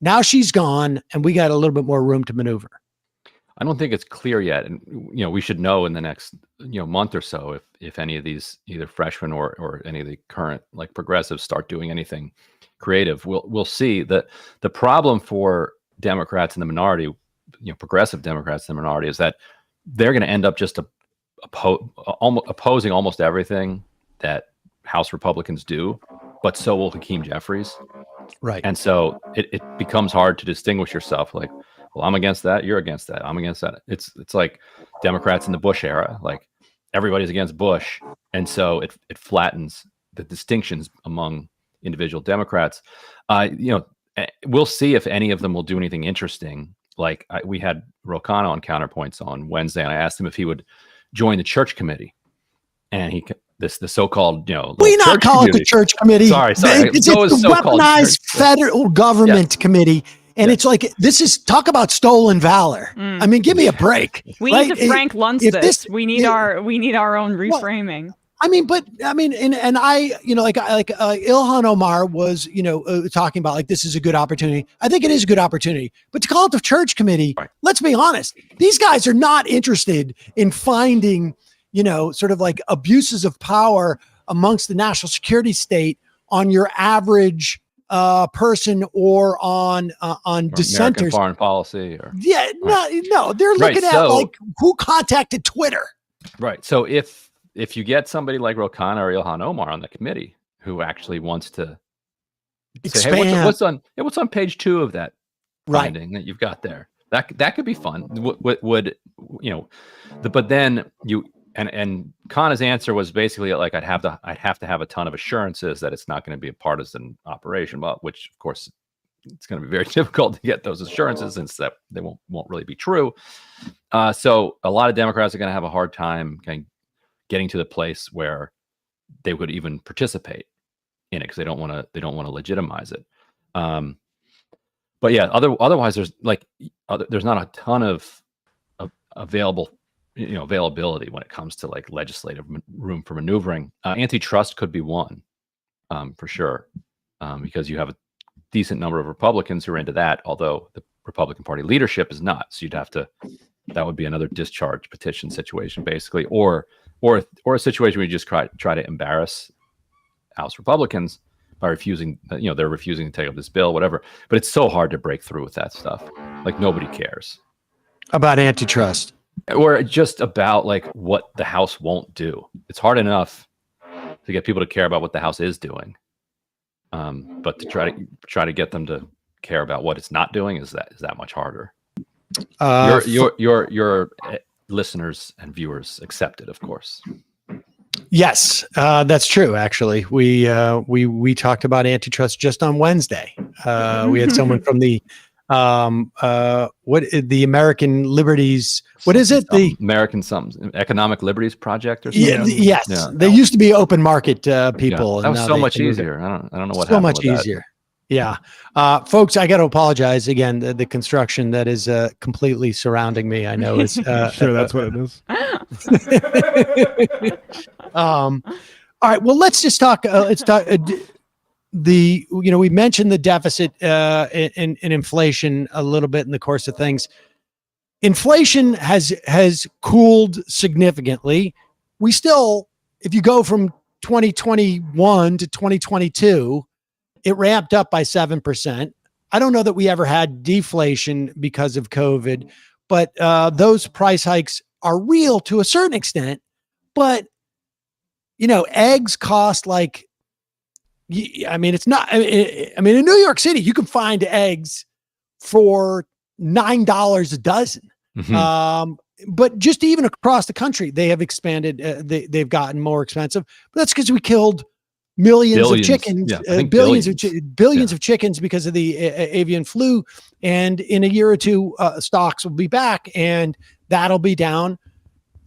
now she's gone and we got a little bit more room to maneuver? I don't think it's clear yet. And, we should know in the next, month or so if any of these, either freshmen or any of the current, like, progressives start doing anything creative. We'll see. The problem for Democrats in the minority, progressive Democrats in the minority, is that they're going to end up just opposing almost everything that House Republicans do, but so will Hakeem Jeffries. Right. And so it becomes hard to distinguish yourself. Like, well, I'm against that, you're against that, I'm against that. It's like Democrats in the Bush era, like everybody's against Bush. And so it flattens the distinctions among individual Democrats. We'll see if any of them will do anything interesting. Like, we had Rocano on Counterpoints on Wednesday, and I asked him if he would join the church committee. And the so-called, we not call it the church committee. Sorry. It's the weaponized federal government committee. And it's like, this is, talk about stolen valor. I mean, give me a break. We need to Frank Luntz this. We need our own reframing. I mean, and I, like Ilhan Omar was, talking about like, this is a good opportunity. I think it is a good opportunity, but to call it the church committee, Right. let's be honest. These guys are not interested in finding, sort of like abuses of power amongst the national security state on your average person or on Or dissenters. American foreign policy, or Yeah, no, they're Right, looking at so- like who contacted Twitter. right. So if you get somebody like Ro Khanna or Ilhan Omar on the committee who actually wants to say, hey, what's on page 2 of that Right. finding that you've got there? That could be fun. But then and Khanna's answer was basically like, I'd have to have a ton of assurances that it's not going to be a partisan operation, which of course it's going to be very difficult to get those assurances since that they won't really be true. So a lot of Democrats are going to have a hard time kind of getting to the place where they would even participate in it because they don't want to legitimize it. But yeah, otherwise there's there's not a ton of availability when it comes to like legislative room for maneuvering. Antitrust could be one, for sure, because you have a decent number of Republicans who are into that, although the Republican Party leadership is not. So that would be another discharge petition situation, basically, or a situation where you just try to embarrass House Republicans by refusing, they're refusing to take up this bill, whatever. But it's so hard to break through with that stuff. Like nobody cares About antitrust. or just about like what the House won't do. It's hard enough to get people to care about what the House is doing, but to try to get them to care about what it's not doing is that much harder. Your listeners and viewers accept it, of course. Yes, that's true. Actually, we talked about antitrust just on Wednesday. We had someone from the the American Liberties. What is it? The American Economic Liberties Project or something. Yes, Yeah. they used to be open market people. Yeah, that and was now so they much can move it. easier. I don't know what So happened much with that. easier. Yeah, folks, I got to apologize again. The construction that is completely surrounding me, I know is Sure, that's what it is. all right. Well, let's just talk. Let's talk. We mentioned the deficit and inflation a little bit in the course of things. Inflation has cooled significantly. We still, if you go from 2021 to 2022, it ramped up by 7%. I don't know that we ever had deflation because of COVID, but those price hikes are real to a certain extent. But eggs cost like, it's not. In New York City, you can find eggs for $9 a dozen. Mhm. But just even across the country, they have expanded. They've gotten more expensive. But that's because we killed billions of chickens, Yeah, I think billions billions. of chickens because of the avian flu. And in a year or two, stocks will be back, and that'll be down.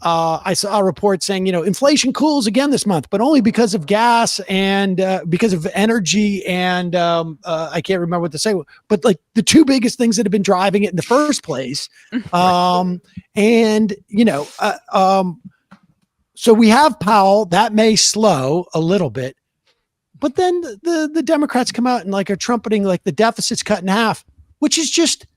I saw a report saying, inflation cools again this month, but only because of gas and because of energy. And I can't remember what to say, but like the two biggest things that have been driving it in the first place. So we have Powell. That may slow a little bit, but then the Democrats come out and like are trumpeting like the deficit's cut in half, which is just,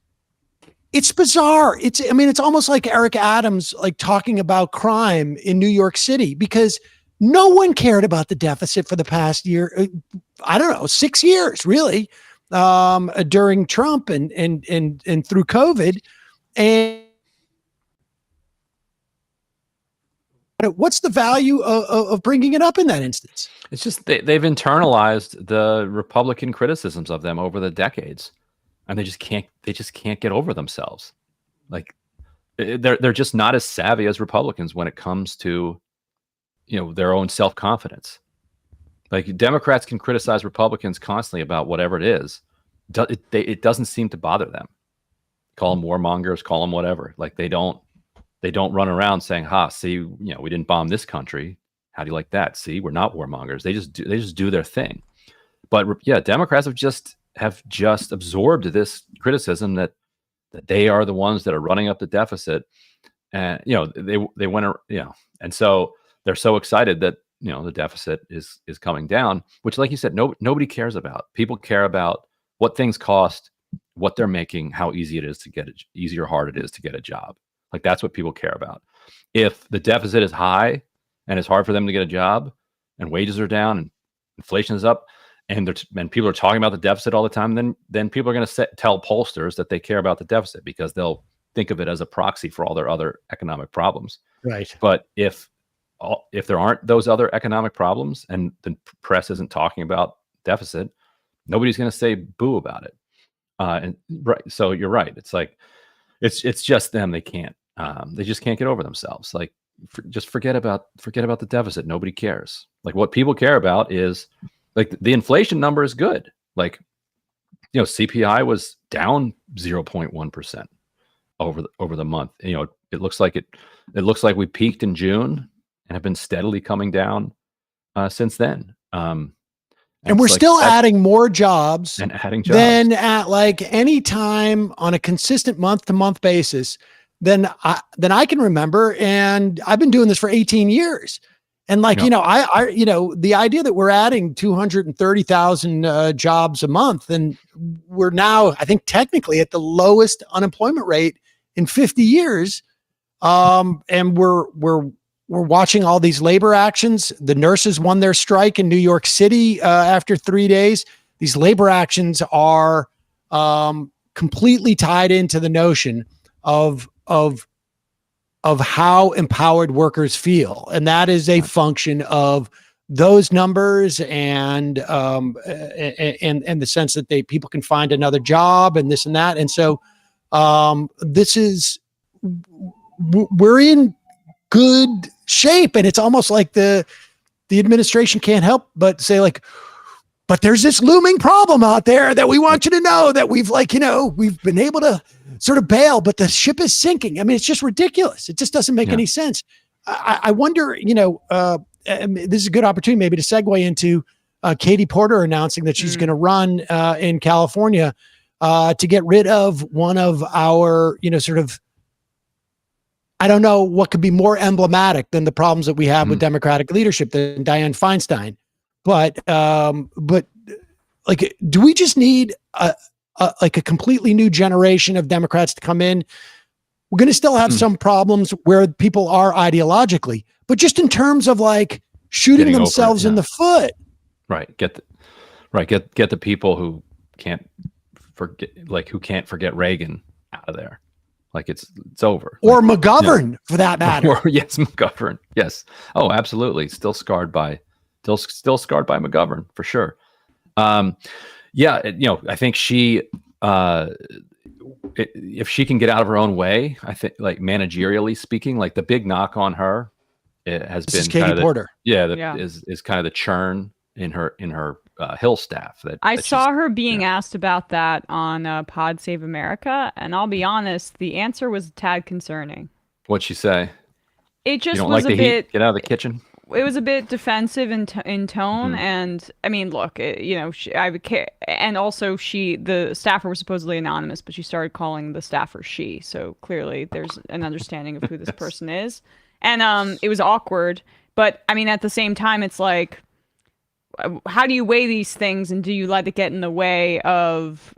it's bizarre. It's almost like Eric Adams, like talking about crime in New York City, because no one cared about the deficit for the past year. 6 years really, during Trump and through COVID. And what's the value of bringing it up in that instance? It's just they've internalized the Republican criticisms of them over the decades, and they just can't get over themselves. Like they're just not as savvy as Republicans when it comes to their own self-confidence. Like Democrats can criticize Republicans constantly about whatever it is. It doesn't seem to bother them. Call them warmongers, call them whatever. Like they don't run around saying, see, we didn't bomb this country. How do you like that? See, we're not warmongers. They just do their thing. But yeah, Democrats have just absorbed this criticism that they are the ones that are running up the deficit. And they went, and so they're so excited that the deficit is coming down, which, like you said, nobody cares about. People care about what things cost, what they're making, how easy or hard it is to get a job. Like, that's what people care about. If the deficit is high and it's hard for them to get a job, and wages are down and inflation is up, and people are talking about the deficit all the time, then people are going to tell pollsters that they care about the deficit, because they'll think of it as a proxy for all their other economic problems. Right. But if there aren't those other economic problems and the press isn't talking about deficit, nobody's going to say boo about it. And right, so you're right. It's like it's just them. They just can't get over themselves. Like, just forget about the deficit. Nobody cares. Like, what people care about is, like, the inflation number is good. Like, CPI was down 0.1% over the month. It looks like we peaked in June and have been steadily coming down since then. And we're still adding more jobs and adding jobs than at like any time on a consistent month-to-month basis than I can remember. And I've been doing this for 18 years. And like, the idea that we're adding 230,000 jobs a month, and we're now, I think, technically at the lowest unemployment rate in 50 years. And we're watching all these labor actions. The nurses won their strike in New York City after 3 days. These labor actions are completely tied into the notion of how empowered workers feel, and that is a function of those numbers and the sense that people can find another job and this and that. And so we're in good shape, and it's almost like the administration can't help but say, like, but there's this looming problem out there that we want you to know, that we've been able to sort of bail, but the ship is sinking. I mean, it's just ridiculous. It just doesn't make any sense. I wonder, this is a good opportunity maybe to segue into Katie Porter announcing that she's going to run in California to get rid of one of our, sort of, I don't know what could be more emblematic than the problems that we have with Democratic leadership than Dianne Feinstein. But like, do we just need a completely new generation of Democrats to come in? We're going to still have some problems where people are ideologically, but just in terms of like shooting themselves in the foot. Right. Get the people who can't forget Reagan out of there. Like, it's over. Or McGovern, for that matter. Yes, McGovern. Yes. Oh, absolutely. Still scarred by McGovern, for sure. I think she, if she can get out of her own way, I think, like, managerially speaking, like, the big knock on her has been Katie Porter. Is kind of the churn in her Hill staff. I saw her being asked about that on Pod Save America, and I'll be honest, the answer was a tad concerning. What'd she say? It just was like a bit. Heat? Get out of the kitchen. It was a bit defensive in tone, and I mean, look, I would care, and also the staffer was supposedly anonymous, but she started calling the staffer she, so clearly there's an understanding of who this person is, and it was awkward. But I mean, at the same time, it's like, how do you weigh these things, and do you let it get in the way of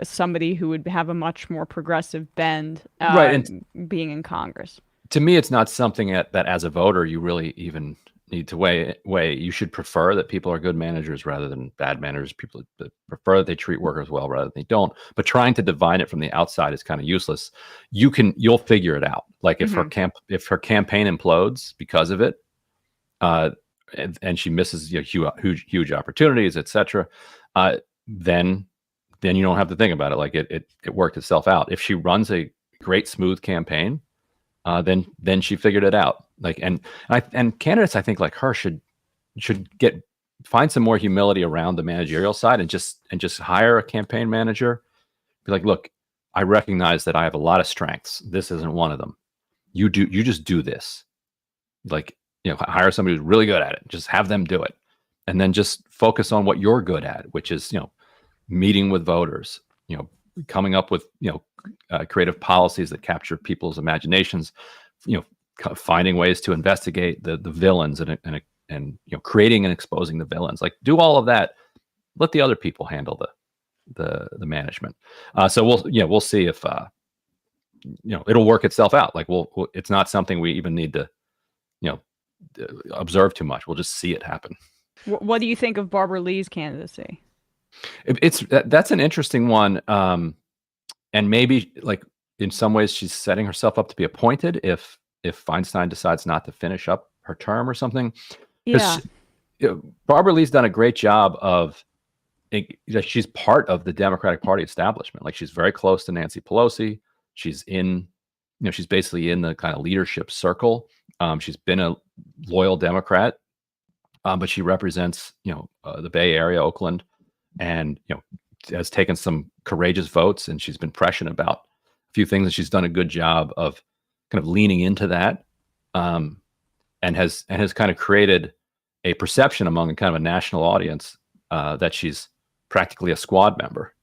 somebody who would have a much more progressive bend, and being in Congress? To me, it's not something that as a voter you really even need to weigh. You should prefer that people are good managers rather than bad managers. People that prefer that they treat workers well rather than they don't. But trying to divine it from the outside is kind of useless. You'll figure it out. Like, if her campaign implodes because of it, and she misses huge opportunities, etc., then you don't have to think about it. Like, it worked itself out. If she runs a great smooth campaign, then she figured it out. Like, and candidates, I think, like her should find some more humility around the managerial side and just hire a campaign manager. Be like, look, I recognize that I have a lot of strengths. This isn't one of them. You just do this. Like, hire somebody who's really good at it. Just have them do it, and then just focus on what you're good at, which is meeting with voters. Coming up with creative policies that capture people's imaginations. Finding ways to investigate the villains in creating and exposing the villains. Like, do all of that. Let the other people handle the management. So we'll see if it'll work itself out. Like it's not something we even need to observe too much. We'll just see it happen. What do you think of Barbara Lee's candidacy? That's an interesting one. And maybe like in some ways she's setting herself up to be appointed if Feinstein decides not to finish up her term or something. Yeah. Barbara Lee's done a great job of, she's part of the Democratic Party establishment. Like she's very close to Nancy Pelosi. She's she's basically in the kind of leadership circle. She's been a loyal Democrat, but she represents, the Bay Area, Oakland, and, has taken some courageous votes, and she's been prescient about a few things, and she's done a good job of kind of leaning into that, and has kind of created a perception among kind of a national audience that she's practically a squad member,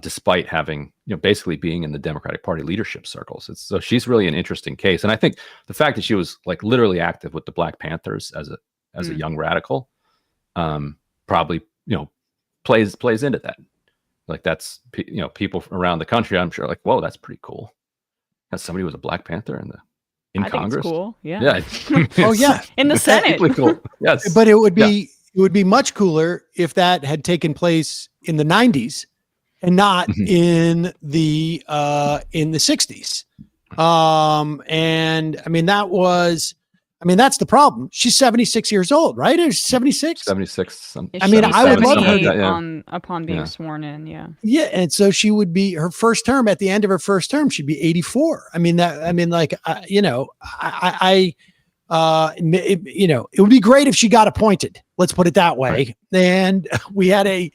despite having, basically being in the Democratic Party leadership circles. So she's really an interesting case. And I think the fact that she was like literally active with the Black Panthers as a young radical, probably, plays into that. Like that's, people around the country, I'm sure, like, whoa, that's pretty cool. That somebody was a Black Panther in Congress. Think it's cool. Yeah. Oh yeah. In the Senate. Cool. Yes. But it would be much cooler if that had taken place in the 90s and not in the 60s. And I mean, that's the problem. She's 76 years old, right? Or 76? 76. I mean, I would love her upon being sworn in. Yeah. Yeah. And so she would be her first term, at the end of her first term, she'd be 84. I mean, it would be great if she got appointed. Let's put it that way. Right. And we had a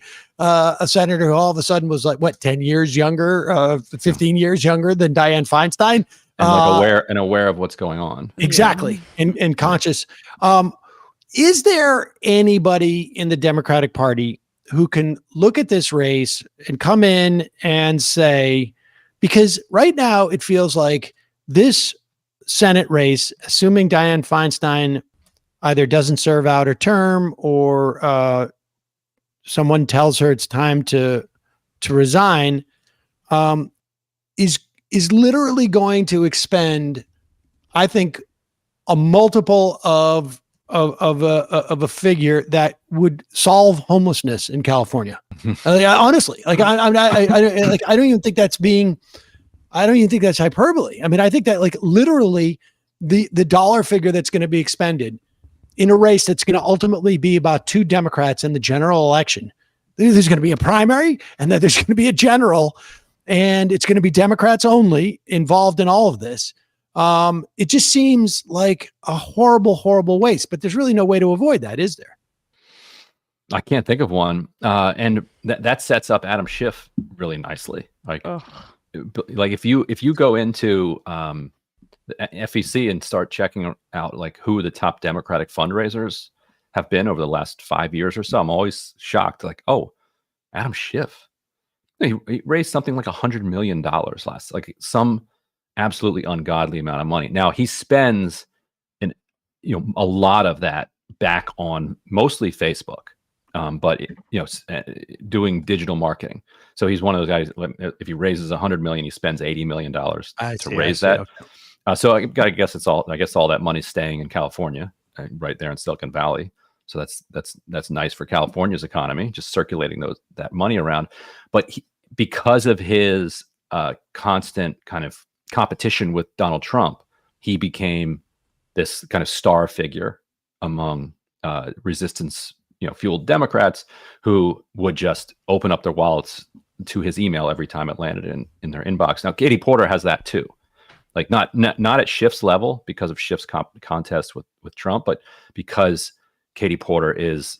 senator who all of a sudden was like, 10 years younger, 15 years younger than Dianne Feinstein. And aware of what's going on. Exactly. Yeah. And conscious. Is there anybody in the Democratic Party who can look at this race and come in and say, because right now it feels like this Senate race, assuming Dianne Feinstein either doesn't serve out her term or someone tells her it's time to resign, is literally going to expend, I think, a multiple of a figure that would solve homelessness in California. Honestly, I don't even think that's hyperbole. I mean, I think that like literally the dollar figure that's going to be expended in a race that's going to ultimately be about two Democrats in the general election. There's going to be a primary and then there's going to be a general, and it's going to be Democrats only involved in all of this. It just seems like a horrible, horrible waste, but there's really no way to avoid that, is there? I can't think of one. And that sets up Adam Schiff really nicely. Like if you go into the FEC and start checking out like who the top Democratic fundraisers have been over the last 5 years or so, I'm always shocked. Like, oh, Adam Schiff. He raised something like $100 million last, like some absolutely ungodly amount of money. Now he spends a lot of that back on mostly Facebook, but doing digital marketing. So he's one of those guys. If he raises $100 million, he spends $80 million to raise that. Okay. So I guess all that money's staying in California, right there in Silicon Valley. So that's nice for California's economy, just circulating that money around. But because of his constant kind of competition with Donald Trump, he became this kind of star figure among resistance, fueled Democrats who would just open up their wallets to his email every time it landed in their inbox. Now, Katie Porter has that too. Like not at Schiff's level because of Schiff's contest with Trump, but because Katie Porter is,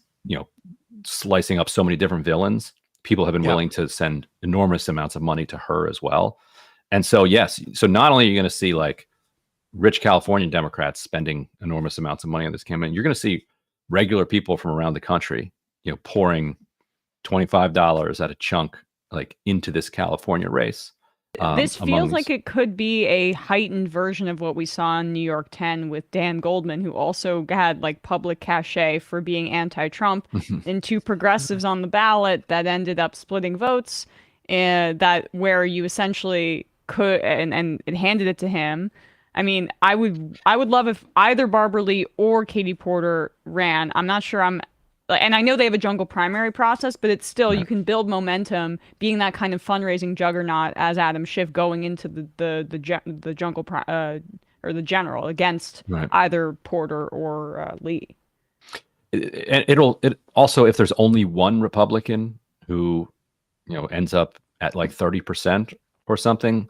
slicing up so many different villains, people have been willing to send enormous amounts of money to her as well. And so, yes, so not only are you going to see like rich California Democrats spending enormous amounts of money on this campaign, you're going to see regular people from around the country, pouring $25 at a chunk like into this California race. This among feels these. like it could be a heightened version of what we saw in New York 10 with Dan Goldman, who also had like public cachet for being anti-Trump, and two progressives on the ballot that ended up splitting votes, and that where you essentially could and it handed it to him. I mean, I would love if either Barbara Lee or Katie Porter ran. I'm not sure and I know they have a jungle primary process, but it's still, you can build momentum being that kind of fundraising juggernaut as Adam Schiff going into the jungle or the general against either Porter or Lee. It also, if there's only one Republican who, ends up at like 30% or something,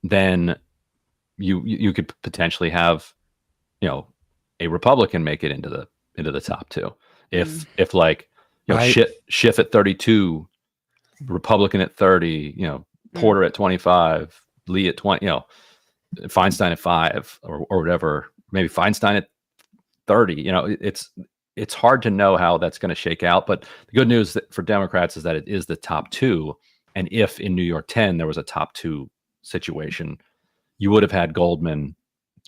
then you could potentially have, a Republican make it into the top two. If like Schiff at 32, Republican at 30, Porter at 25, Lee at 20, Feinstein at 5 or whatever, maybe Feinstein at 30, it's hard to know how that's going to shake out. But the good news for Democrats is that it is the top two. And if in New York 10 there was a top two situation, you would have had Goldman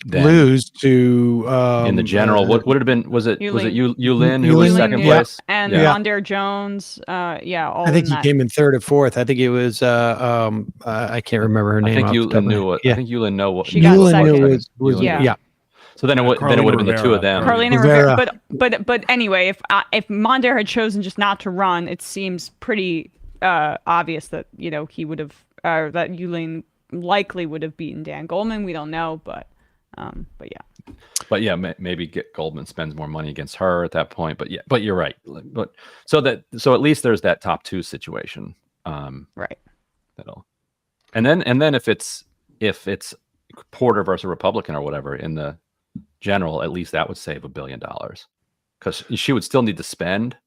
then lose to in the general. What would it have been? Was it Yulin who was Yulin, second place? And Mondaire Jones, all I think he came in third or fourth. I think it was I can't remember her name. I think Yulin knew what. I think Yulin know what. She got second. Was yeah. So then it would have been the two of them. Carlina Rivera. But anyway, if Mondaire had chosen just not to run, it seems pretty obvious that he would have that Yulin likely would have beaten Dan Goldman. We don't know, but yeah. But yeah, maybe Goldman spends more money against her at that point. But yeah, but you're right. But so at least there's that top two situation. Right. And then if it's Porter versus a Republican or whatever in the general, at least that would save $1 billion, because she would still need to spend,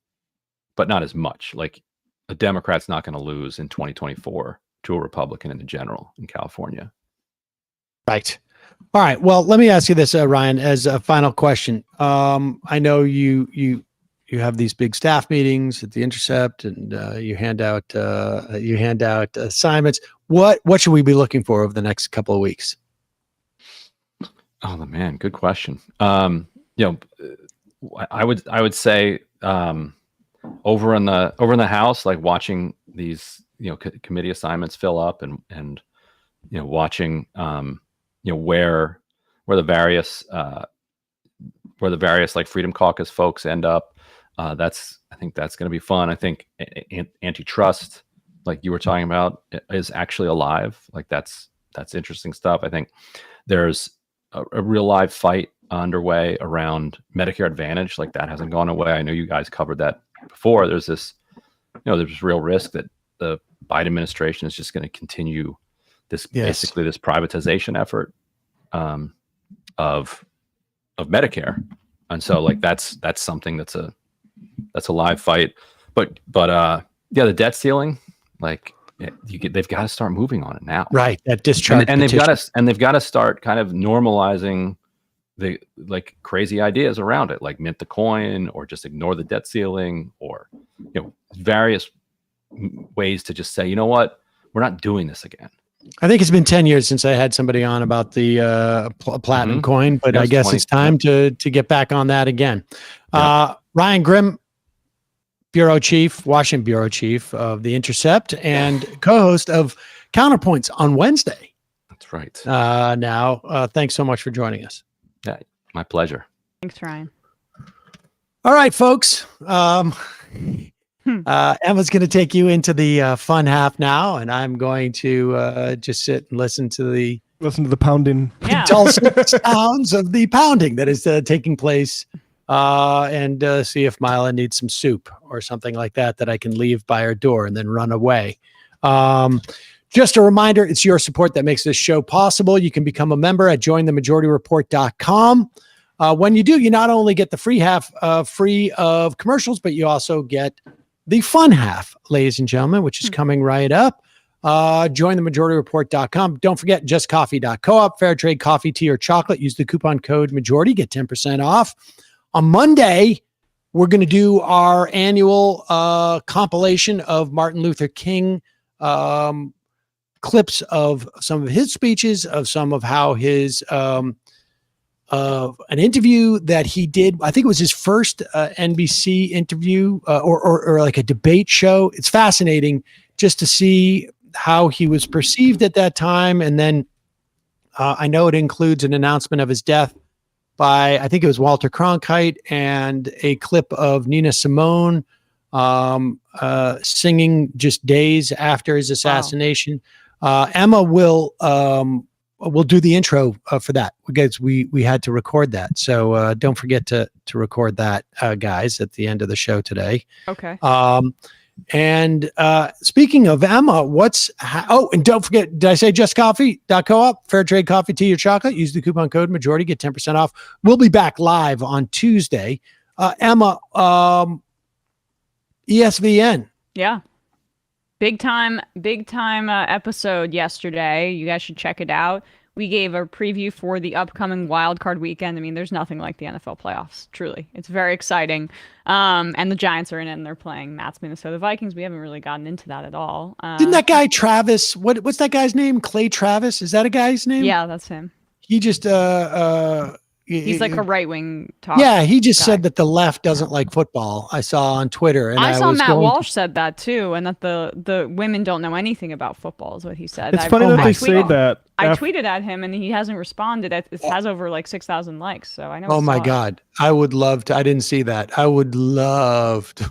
but not as much. Like a Democrat's not going to lose in 2024 to a Republican in the general in California. Right. All right. Well, let me ask you this, Ryan, as a final question. I know you have these big staff meetings at the Intercept, and you hand out assignments. What should we be looking for over the next couple of weeks? Oh man, good question. I would say over in the House, like watching these committee assignments fill up and watching where the various like Freedom Caucus folks end up. I think that's going to be fun. I think antitrust, like you were talking about, is actually alive. Like that's interesting stuff. I think there's a real live fight underway around Medicare Advantage. Like that hasn't gone away. I know you guys covered that before. There's this, there's real risk that the Biden administration is just going to continue this basically this privatization effort of Medicare, and so like that's something that's a live fight. But the debt ceiling, like they've got to start moving on it now, right? That discharge, and they've got to start kind of normalizing the like crazy ideas around it, like mint the coin or just ignore the debt ceiling, or various ways to just say, you know what, we're not doing this again. I think it's been 10 years since I had somebody on about the platinum coin, but I guess 20. It's time to get back on that again. Yeah. Ryan Grimm, Washington Bureau Chief of The Intercept and co-host of Counterpoints on Wednesday. That's right. Thanks so much for joining us. Yeah, my pleasure. Thanks, Ryan. All right, folks. Emma's going to take you into the fun half now, and I'm going to just sit and listen to the pounding, dulcet sounds of the pounding that is taking place, and see if Mila needs some soup or something like that I can leave by her door and then run away. Just a reminder, it's your support that makes this show possible. You can become a member at jointhemajorityreport.com. When you do, you not only get the free half free of commercials, but you also get the fun half, ladies and gentlemen, which is coming right up. Jointhemajorityreport.com. Don't forget justcoffee.coop, fair trade coffee, tea, or chocolate. Use the coupon code majority, get 10% off. On Monday, we're going to do our annual compilation of Martin Luther King clips of some of his speeches, of some of how his of an interview that he did. I think it was his first NBC interview or like a debate show. It's fascinating just to see how he was perceived at that time. And then I know it includes an announcement of his death by, I think it was Walter Cronkite, and a clip of Nina Simone singing just days after his assassination. Wow. Emma will do the intro for that because we had to record that. So don't forget to record that, guys, at the end of the show today. Okay. And speaking of Emma, and don't forget, did I say justcoffee.coop? Fair trade coffee, tea, or chocolate. Use the coupon code majority, get 10% off. We'll be back live on Tuesday. Emma, ESVN. Yeah. Big time episode yesterday. You guys should check it out. We gave a preview for the upcoming wild card weekend. I mean, there's nothing like the NFL playoffs. Truly, it's very exciting. And the Giants are in it, and they're playing Matt's Minnesota Vikings. We haven't really gotten into that at all. Didn't that guy Travis? What's that guy's name? Clay Travis? Is that a guy's name? Yeah, that's him. He just he's like a right-wing talk. Yeah, he just said that the left doesn't like football. I saw on Twitter, and I saw Matt Walsh said that too, and that the women don't know anything about football is what he said. It's funny that they say that. I tweeted at him, and he hasn't responded. It has over like 6,000 likes, so I know. Oh my God, I would love to. I didn't see that. I would love to.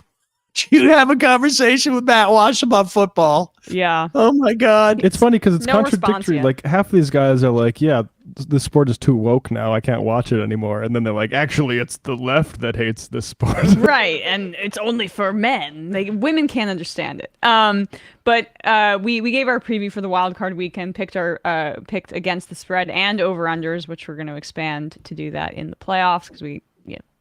You have a conversation with Matt Walsh about football. Yeah. Oh my God. It's funny because it's contradictory. Like half of these guys are like, yeah, the sport is too woke now. I can't watch it anymore. And then they're like, actually, it's the left that hates this sport. Right. And it's only for men. Women can't understand it. But we gave our preview for the wild card weekend, picked against the spread and over-unders, which we're going to expand to do that in the playoffs because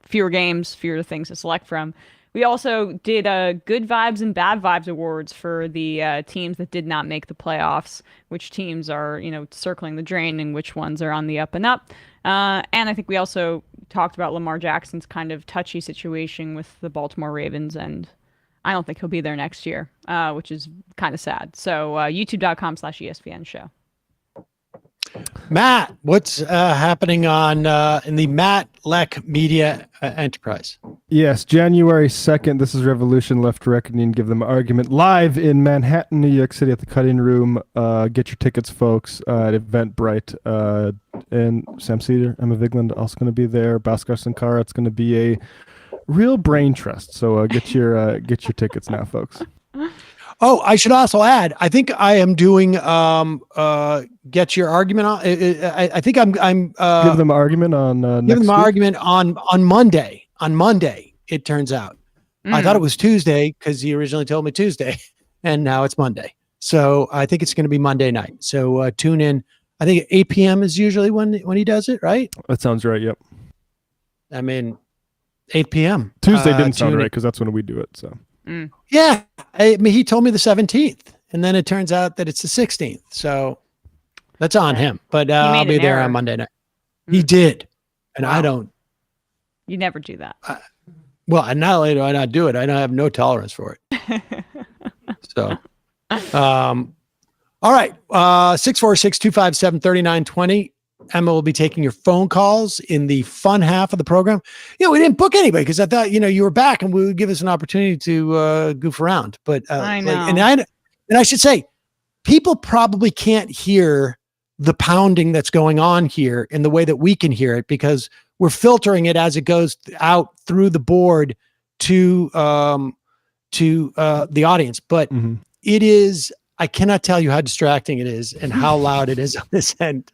fewer games, fewer things to select from. We also did good vibes and bad vibes awards for the teams that did not make the playoffs, which teams are, circling the drain and which ones are on the up and up. And I think we also talked about Lamar Jackson's kind of touchy situation with the Baltimore Ravens, and I don't think he'll be there next year, which is kind of sad. So youtube.com/ESPN show. Matt, what's happening on in the Matt Leck Media Enterprise? Yes, January 2nd. This is Revolution Left Reckoning. Give them argument live in Manhattan, New York City at the Cutting Room. Get your tickets, folks, at Eventbrite. And Sam Seder, Emma Vigeland, also going to be there. Bhaskar Sankara. It's going to be a real brain trust. So get your tickets now, folks. Oh, I should also add, I think I am doing get your argument on. I think I'm give them argument on give them argument on Monday. On Monday, it turns out. I thought it was Tuesday because he originally told me Tuesday, and now it's Monday. So I think it's going to be Monday night. So tune in. I think 8 p.m. is usually when he does it, right? That sounds right. Yep. I mean, 8 p.m. Tuesday didn't sound right because that's when we do it. So. Yeah, I mean, he told me the 17th, and then it turns out that it's the 16th. So that's on him. But I'll be there on Monday night. He did, and wow. I don't. You never do that. Well, and not only do I not do it, I don't have no tolerance for it. So, all right, 646-257-3920. Emma will be taking your phone calls in the fun half of the program. We didn't book anybody because I thought, you were back and we would give us an opportunity to goof around. But I know. And I should say, people probably can't hear the pounding that's going on here in the way that we can hear it because we're filtering it as it goes out through the board to the audience. But it is, I cannot tell you how distracting it is and how loud it is on this end.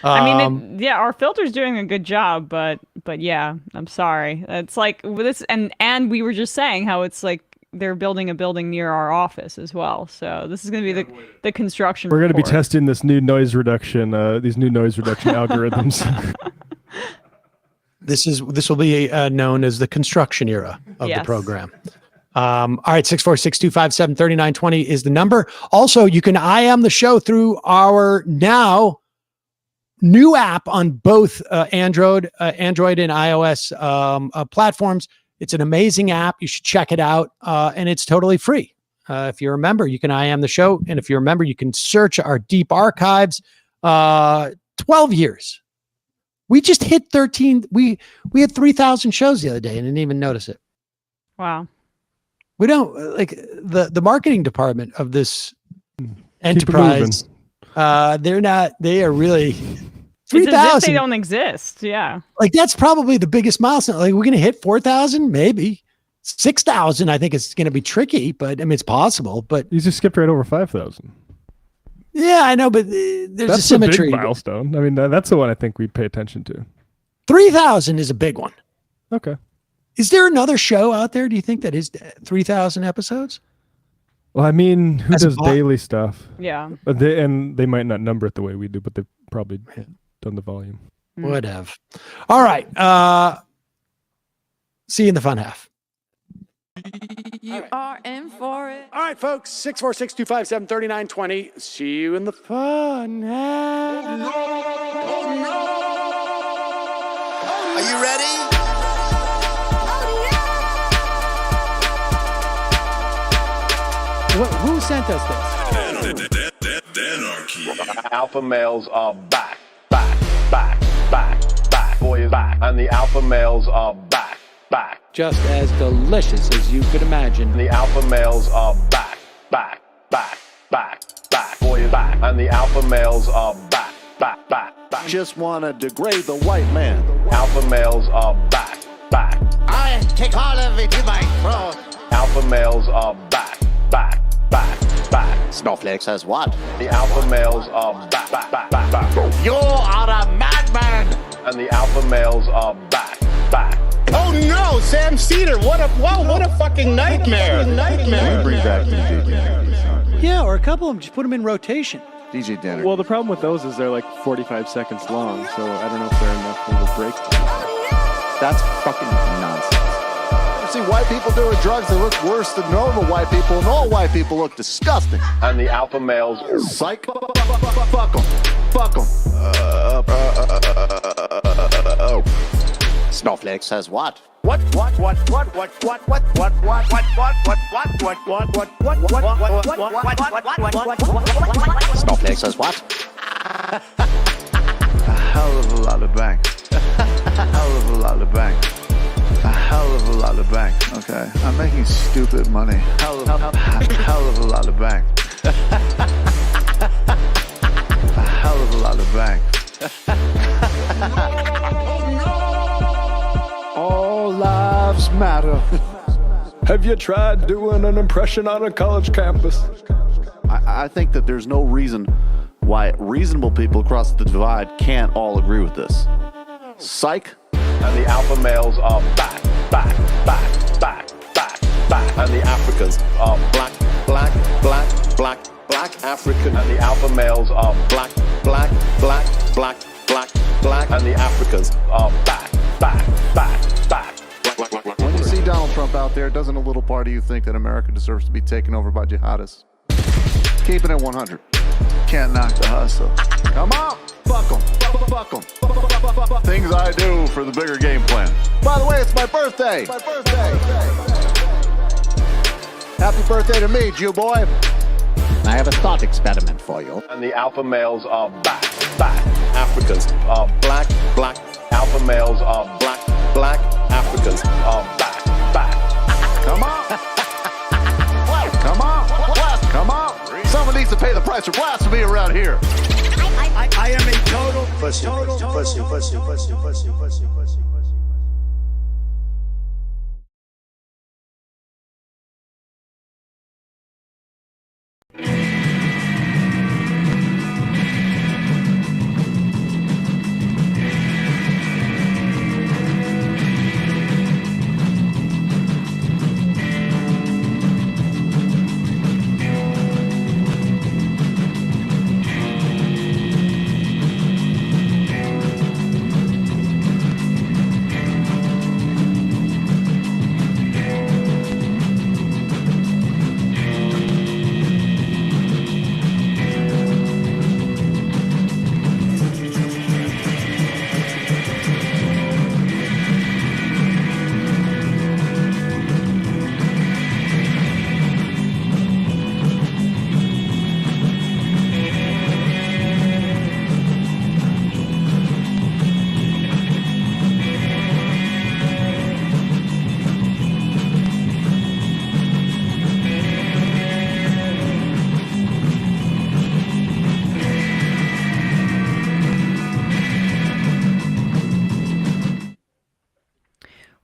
I mean, our filter's doing a good job, but yeah, I'm sorry. It's like this, and we were just saying how it's like they're building a building near our office as well. So this is going to be the construction. We're going to be testing this new noise reduction, these new noise reduction algorithms. This will be known as the construction era of the program. All right, 646-257-3920 is the number. Also, you can IM the show through our now new app on both Android and iOS platforms. It's an amazing app. You should check it out, and it's totally free. If you're a member, you can IM the show. And if you're a member, you can search our deep archives. 12 years. We just hit 13. We had 3,000 shows the other day and didn't even notice it. Wow. We don't like the marketing department of this enterprise. They are really 3,000. They don't exist. Yeah. Like that's probably the biggest milestone. Like we're going to hit 4,000, maybe 6,000. I think it's going to be tricky, but I mean, it's possible, but You just skipped right over 5,000. yeah, I know, but there's That's a symmetry. a big milestone. I mean, that's the one I think we pay attention to. 3,000 is a big one. Okay. Is there another show out there? Do you think that is 3,000 episodes? Well, I mean, who That's does a- daily stuff? Yeah. But they might not number it the way we do, but they've probably done the volume. Would have. All right. See you in the fun half. You are in for it. All right, folks. 646-257-3920. See you in the fun half. Are you ready? Who sent us this? Alpha males are back. Boy is back. And the alpha males are back. Just as delicious as you could imagine. The alpha males are back. Boy is back. And the alpha males are back. Just want to degrade the white man. Alpha males are back. I take all of it in my throat. Alpha males are back. Snowflake says what? The alpha males are back. You are a madman. And the alpha males are back. Oh no, Sam Seder! What a fucking nightmare! Bring back DJ. Yeah, or a couple of them. Just put them in rotation. DJ Denner. Well, the problem with those is they're like 45 seconds long, so I don't know if they're enough of a break. That's fucking nonsense. You see white people doing drugs that look worse than normal white people, and all white people look disgusting. And the alpha males Psych. Fuck them. Snowflake says what? Snowflake says what? A hell of a lot of bank. A hell of a lot of bank. A hell of a lot of bank. Okay, I'm making stupid money. Hell of a lot of bank. A hell of a lot of bank. All lives matter. Have you tried doing an impression on a college campus? I think that there's no reason why reasonable people across the divide can't all agree with this. Psych. and the alpha males are back. And the Africans are black African, and the alpha males are black. And the Africans are back. When you see Donald Trump out there, doesn't a little part of you think that America deserves to be taken over by jihadists? Keep it at 100. Can't knock the hustle. Come on, fuck them. Things I do for the bigger game plan. By the way, it's my birthday. Happy birthday to me, Jew boy. I have a thought experiment for you. And the alpha males are back. Africans are black. Alpha males are black. Africans are back. Come on. Someone needs to pay the price for blasphemy around here. I am a total pussy.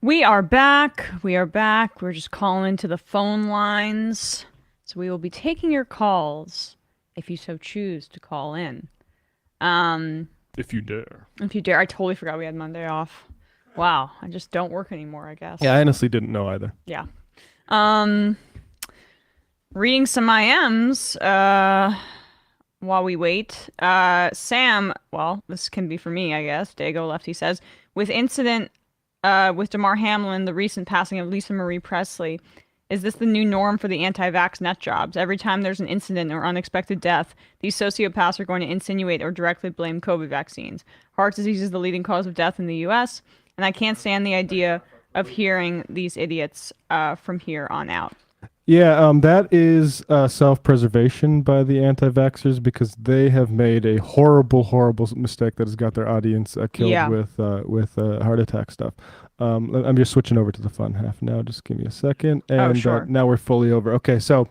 We are back. We are back. We're just calling into the phone lines. So we will be taking your calls if you so choose to call in. If you dare. If you dare. I totally forgot we had Monday off. Wow. I just don't work anymore, I guess. Yeah, I honestly didn't know either. Yeah. Reading some IMs while we wait. Sam, well, this can be for me, I guess. Dago Lefty says, with incident with Damar Hamlin, the recent passing of Lisa Marie Presley, is this the new norm for the anti-vax nut jobs? Every time there's an incident or unexpected death, these sociopaths are going to insinuate or directly blame COVID vaccines. Heart disease is the leading cause of death in the U.S., and I can't stand the idea of hearing these idiots from here on out. Yeah, that is self-preservation by the anti-vaxxers because they have made a horrible, horrible mistake that has got their audience killed with heart attack stuff. I'm just switching over to the fun half now. Just give me a second. And sure. now we're fully over. Okay, so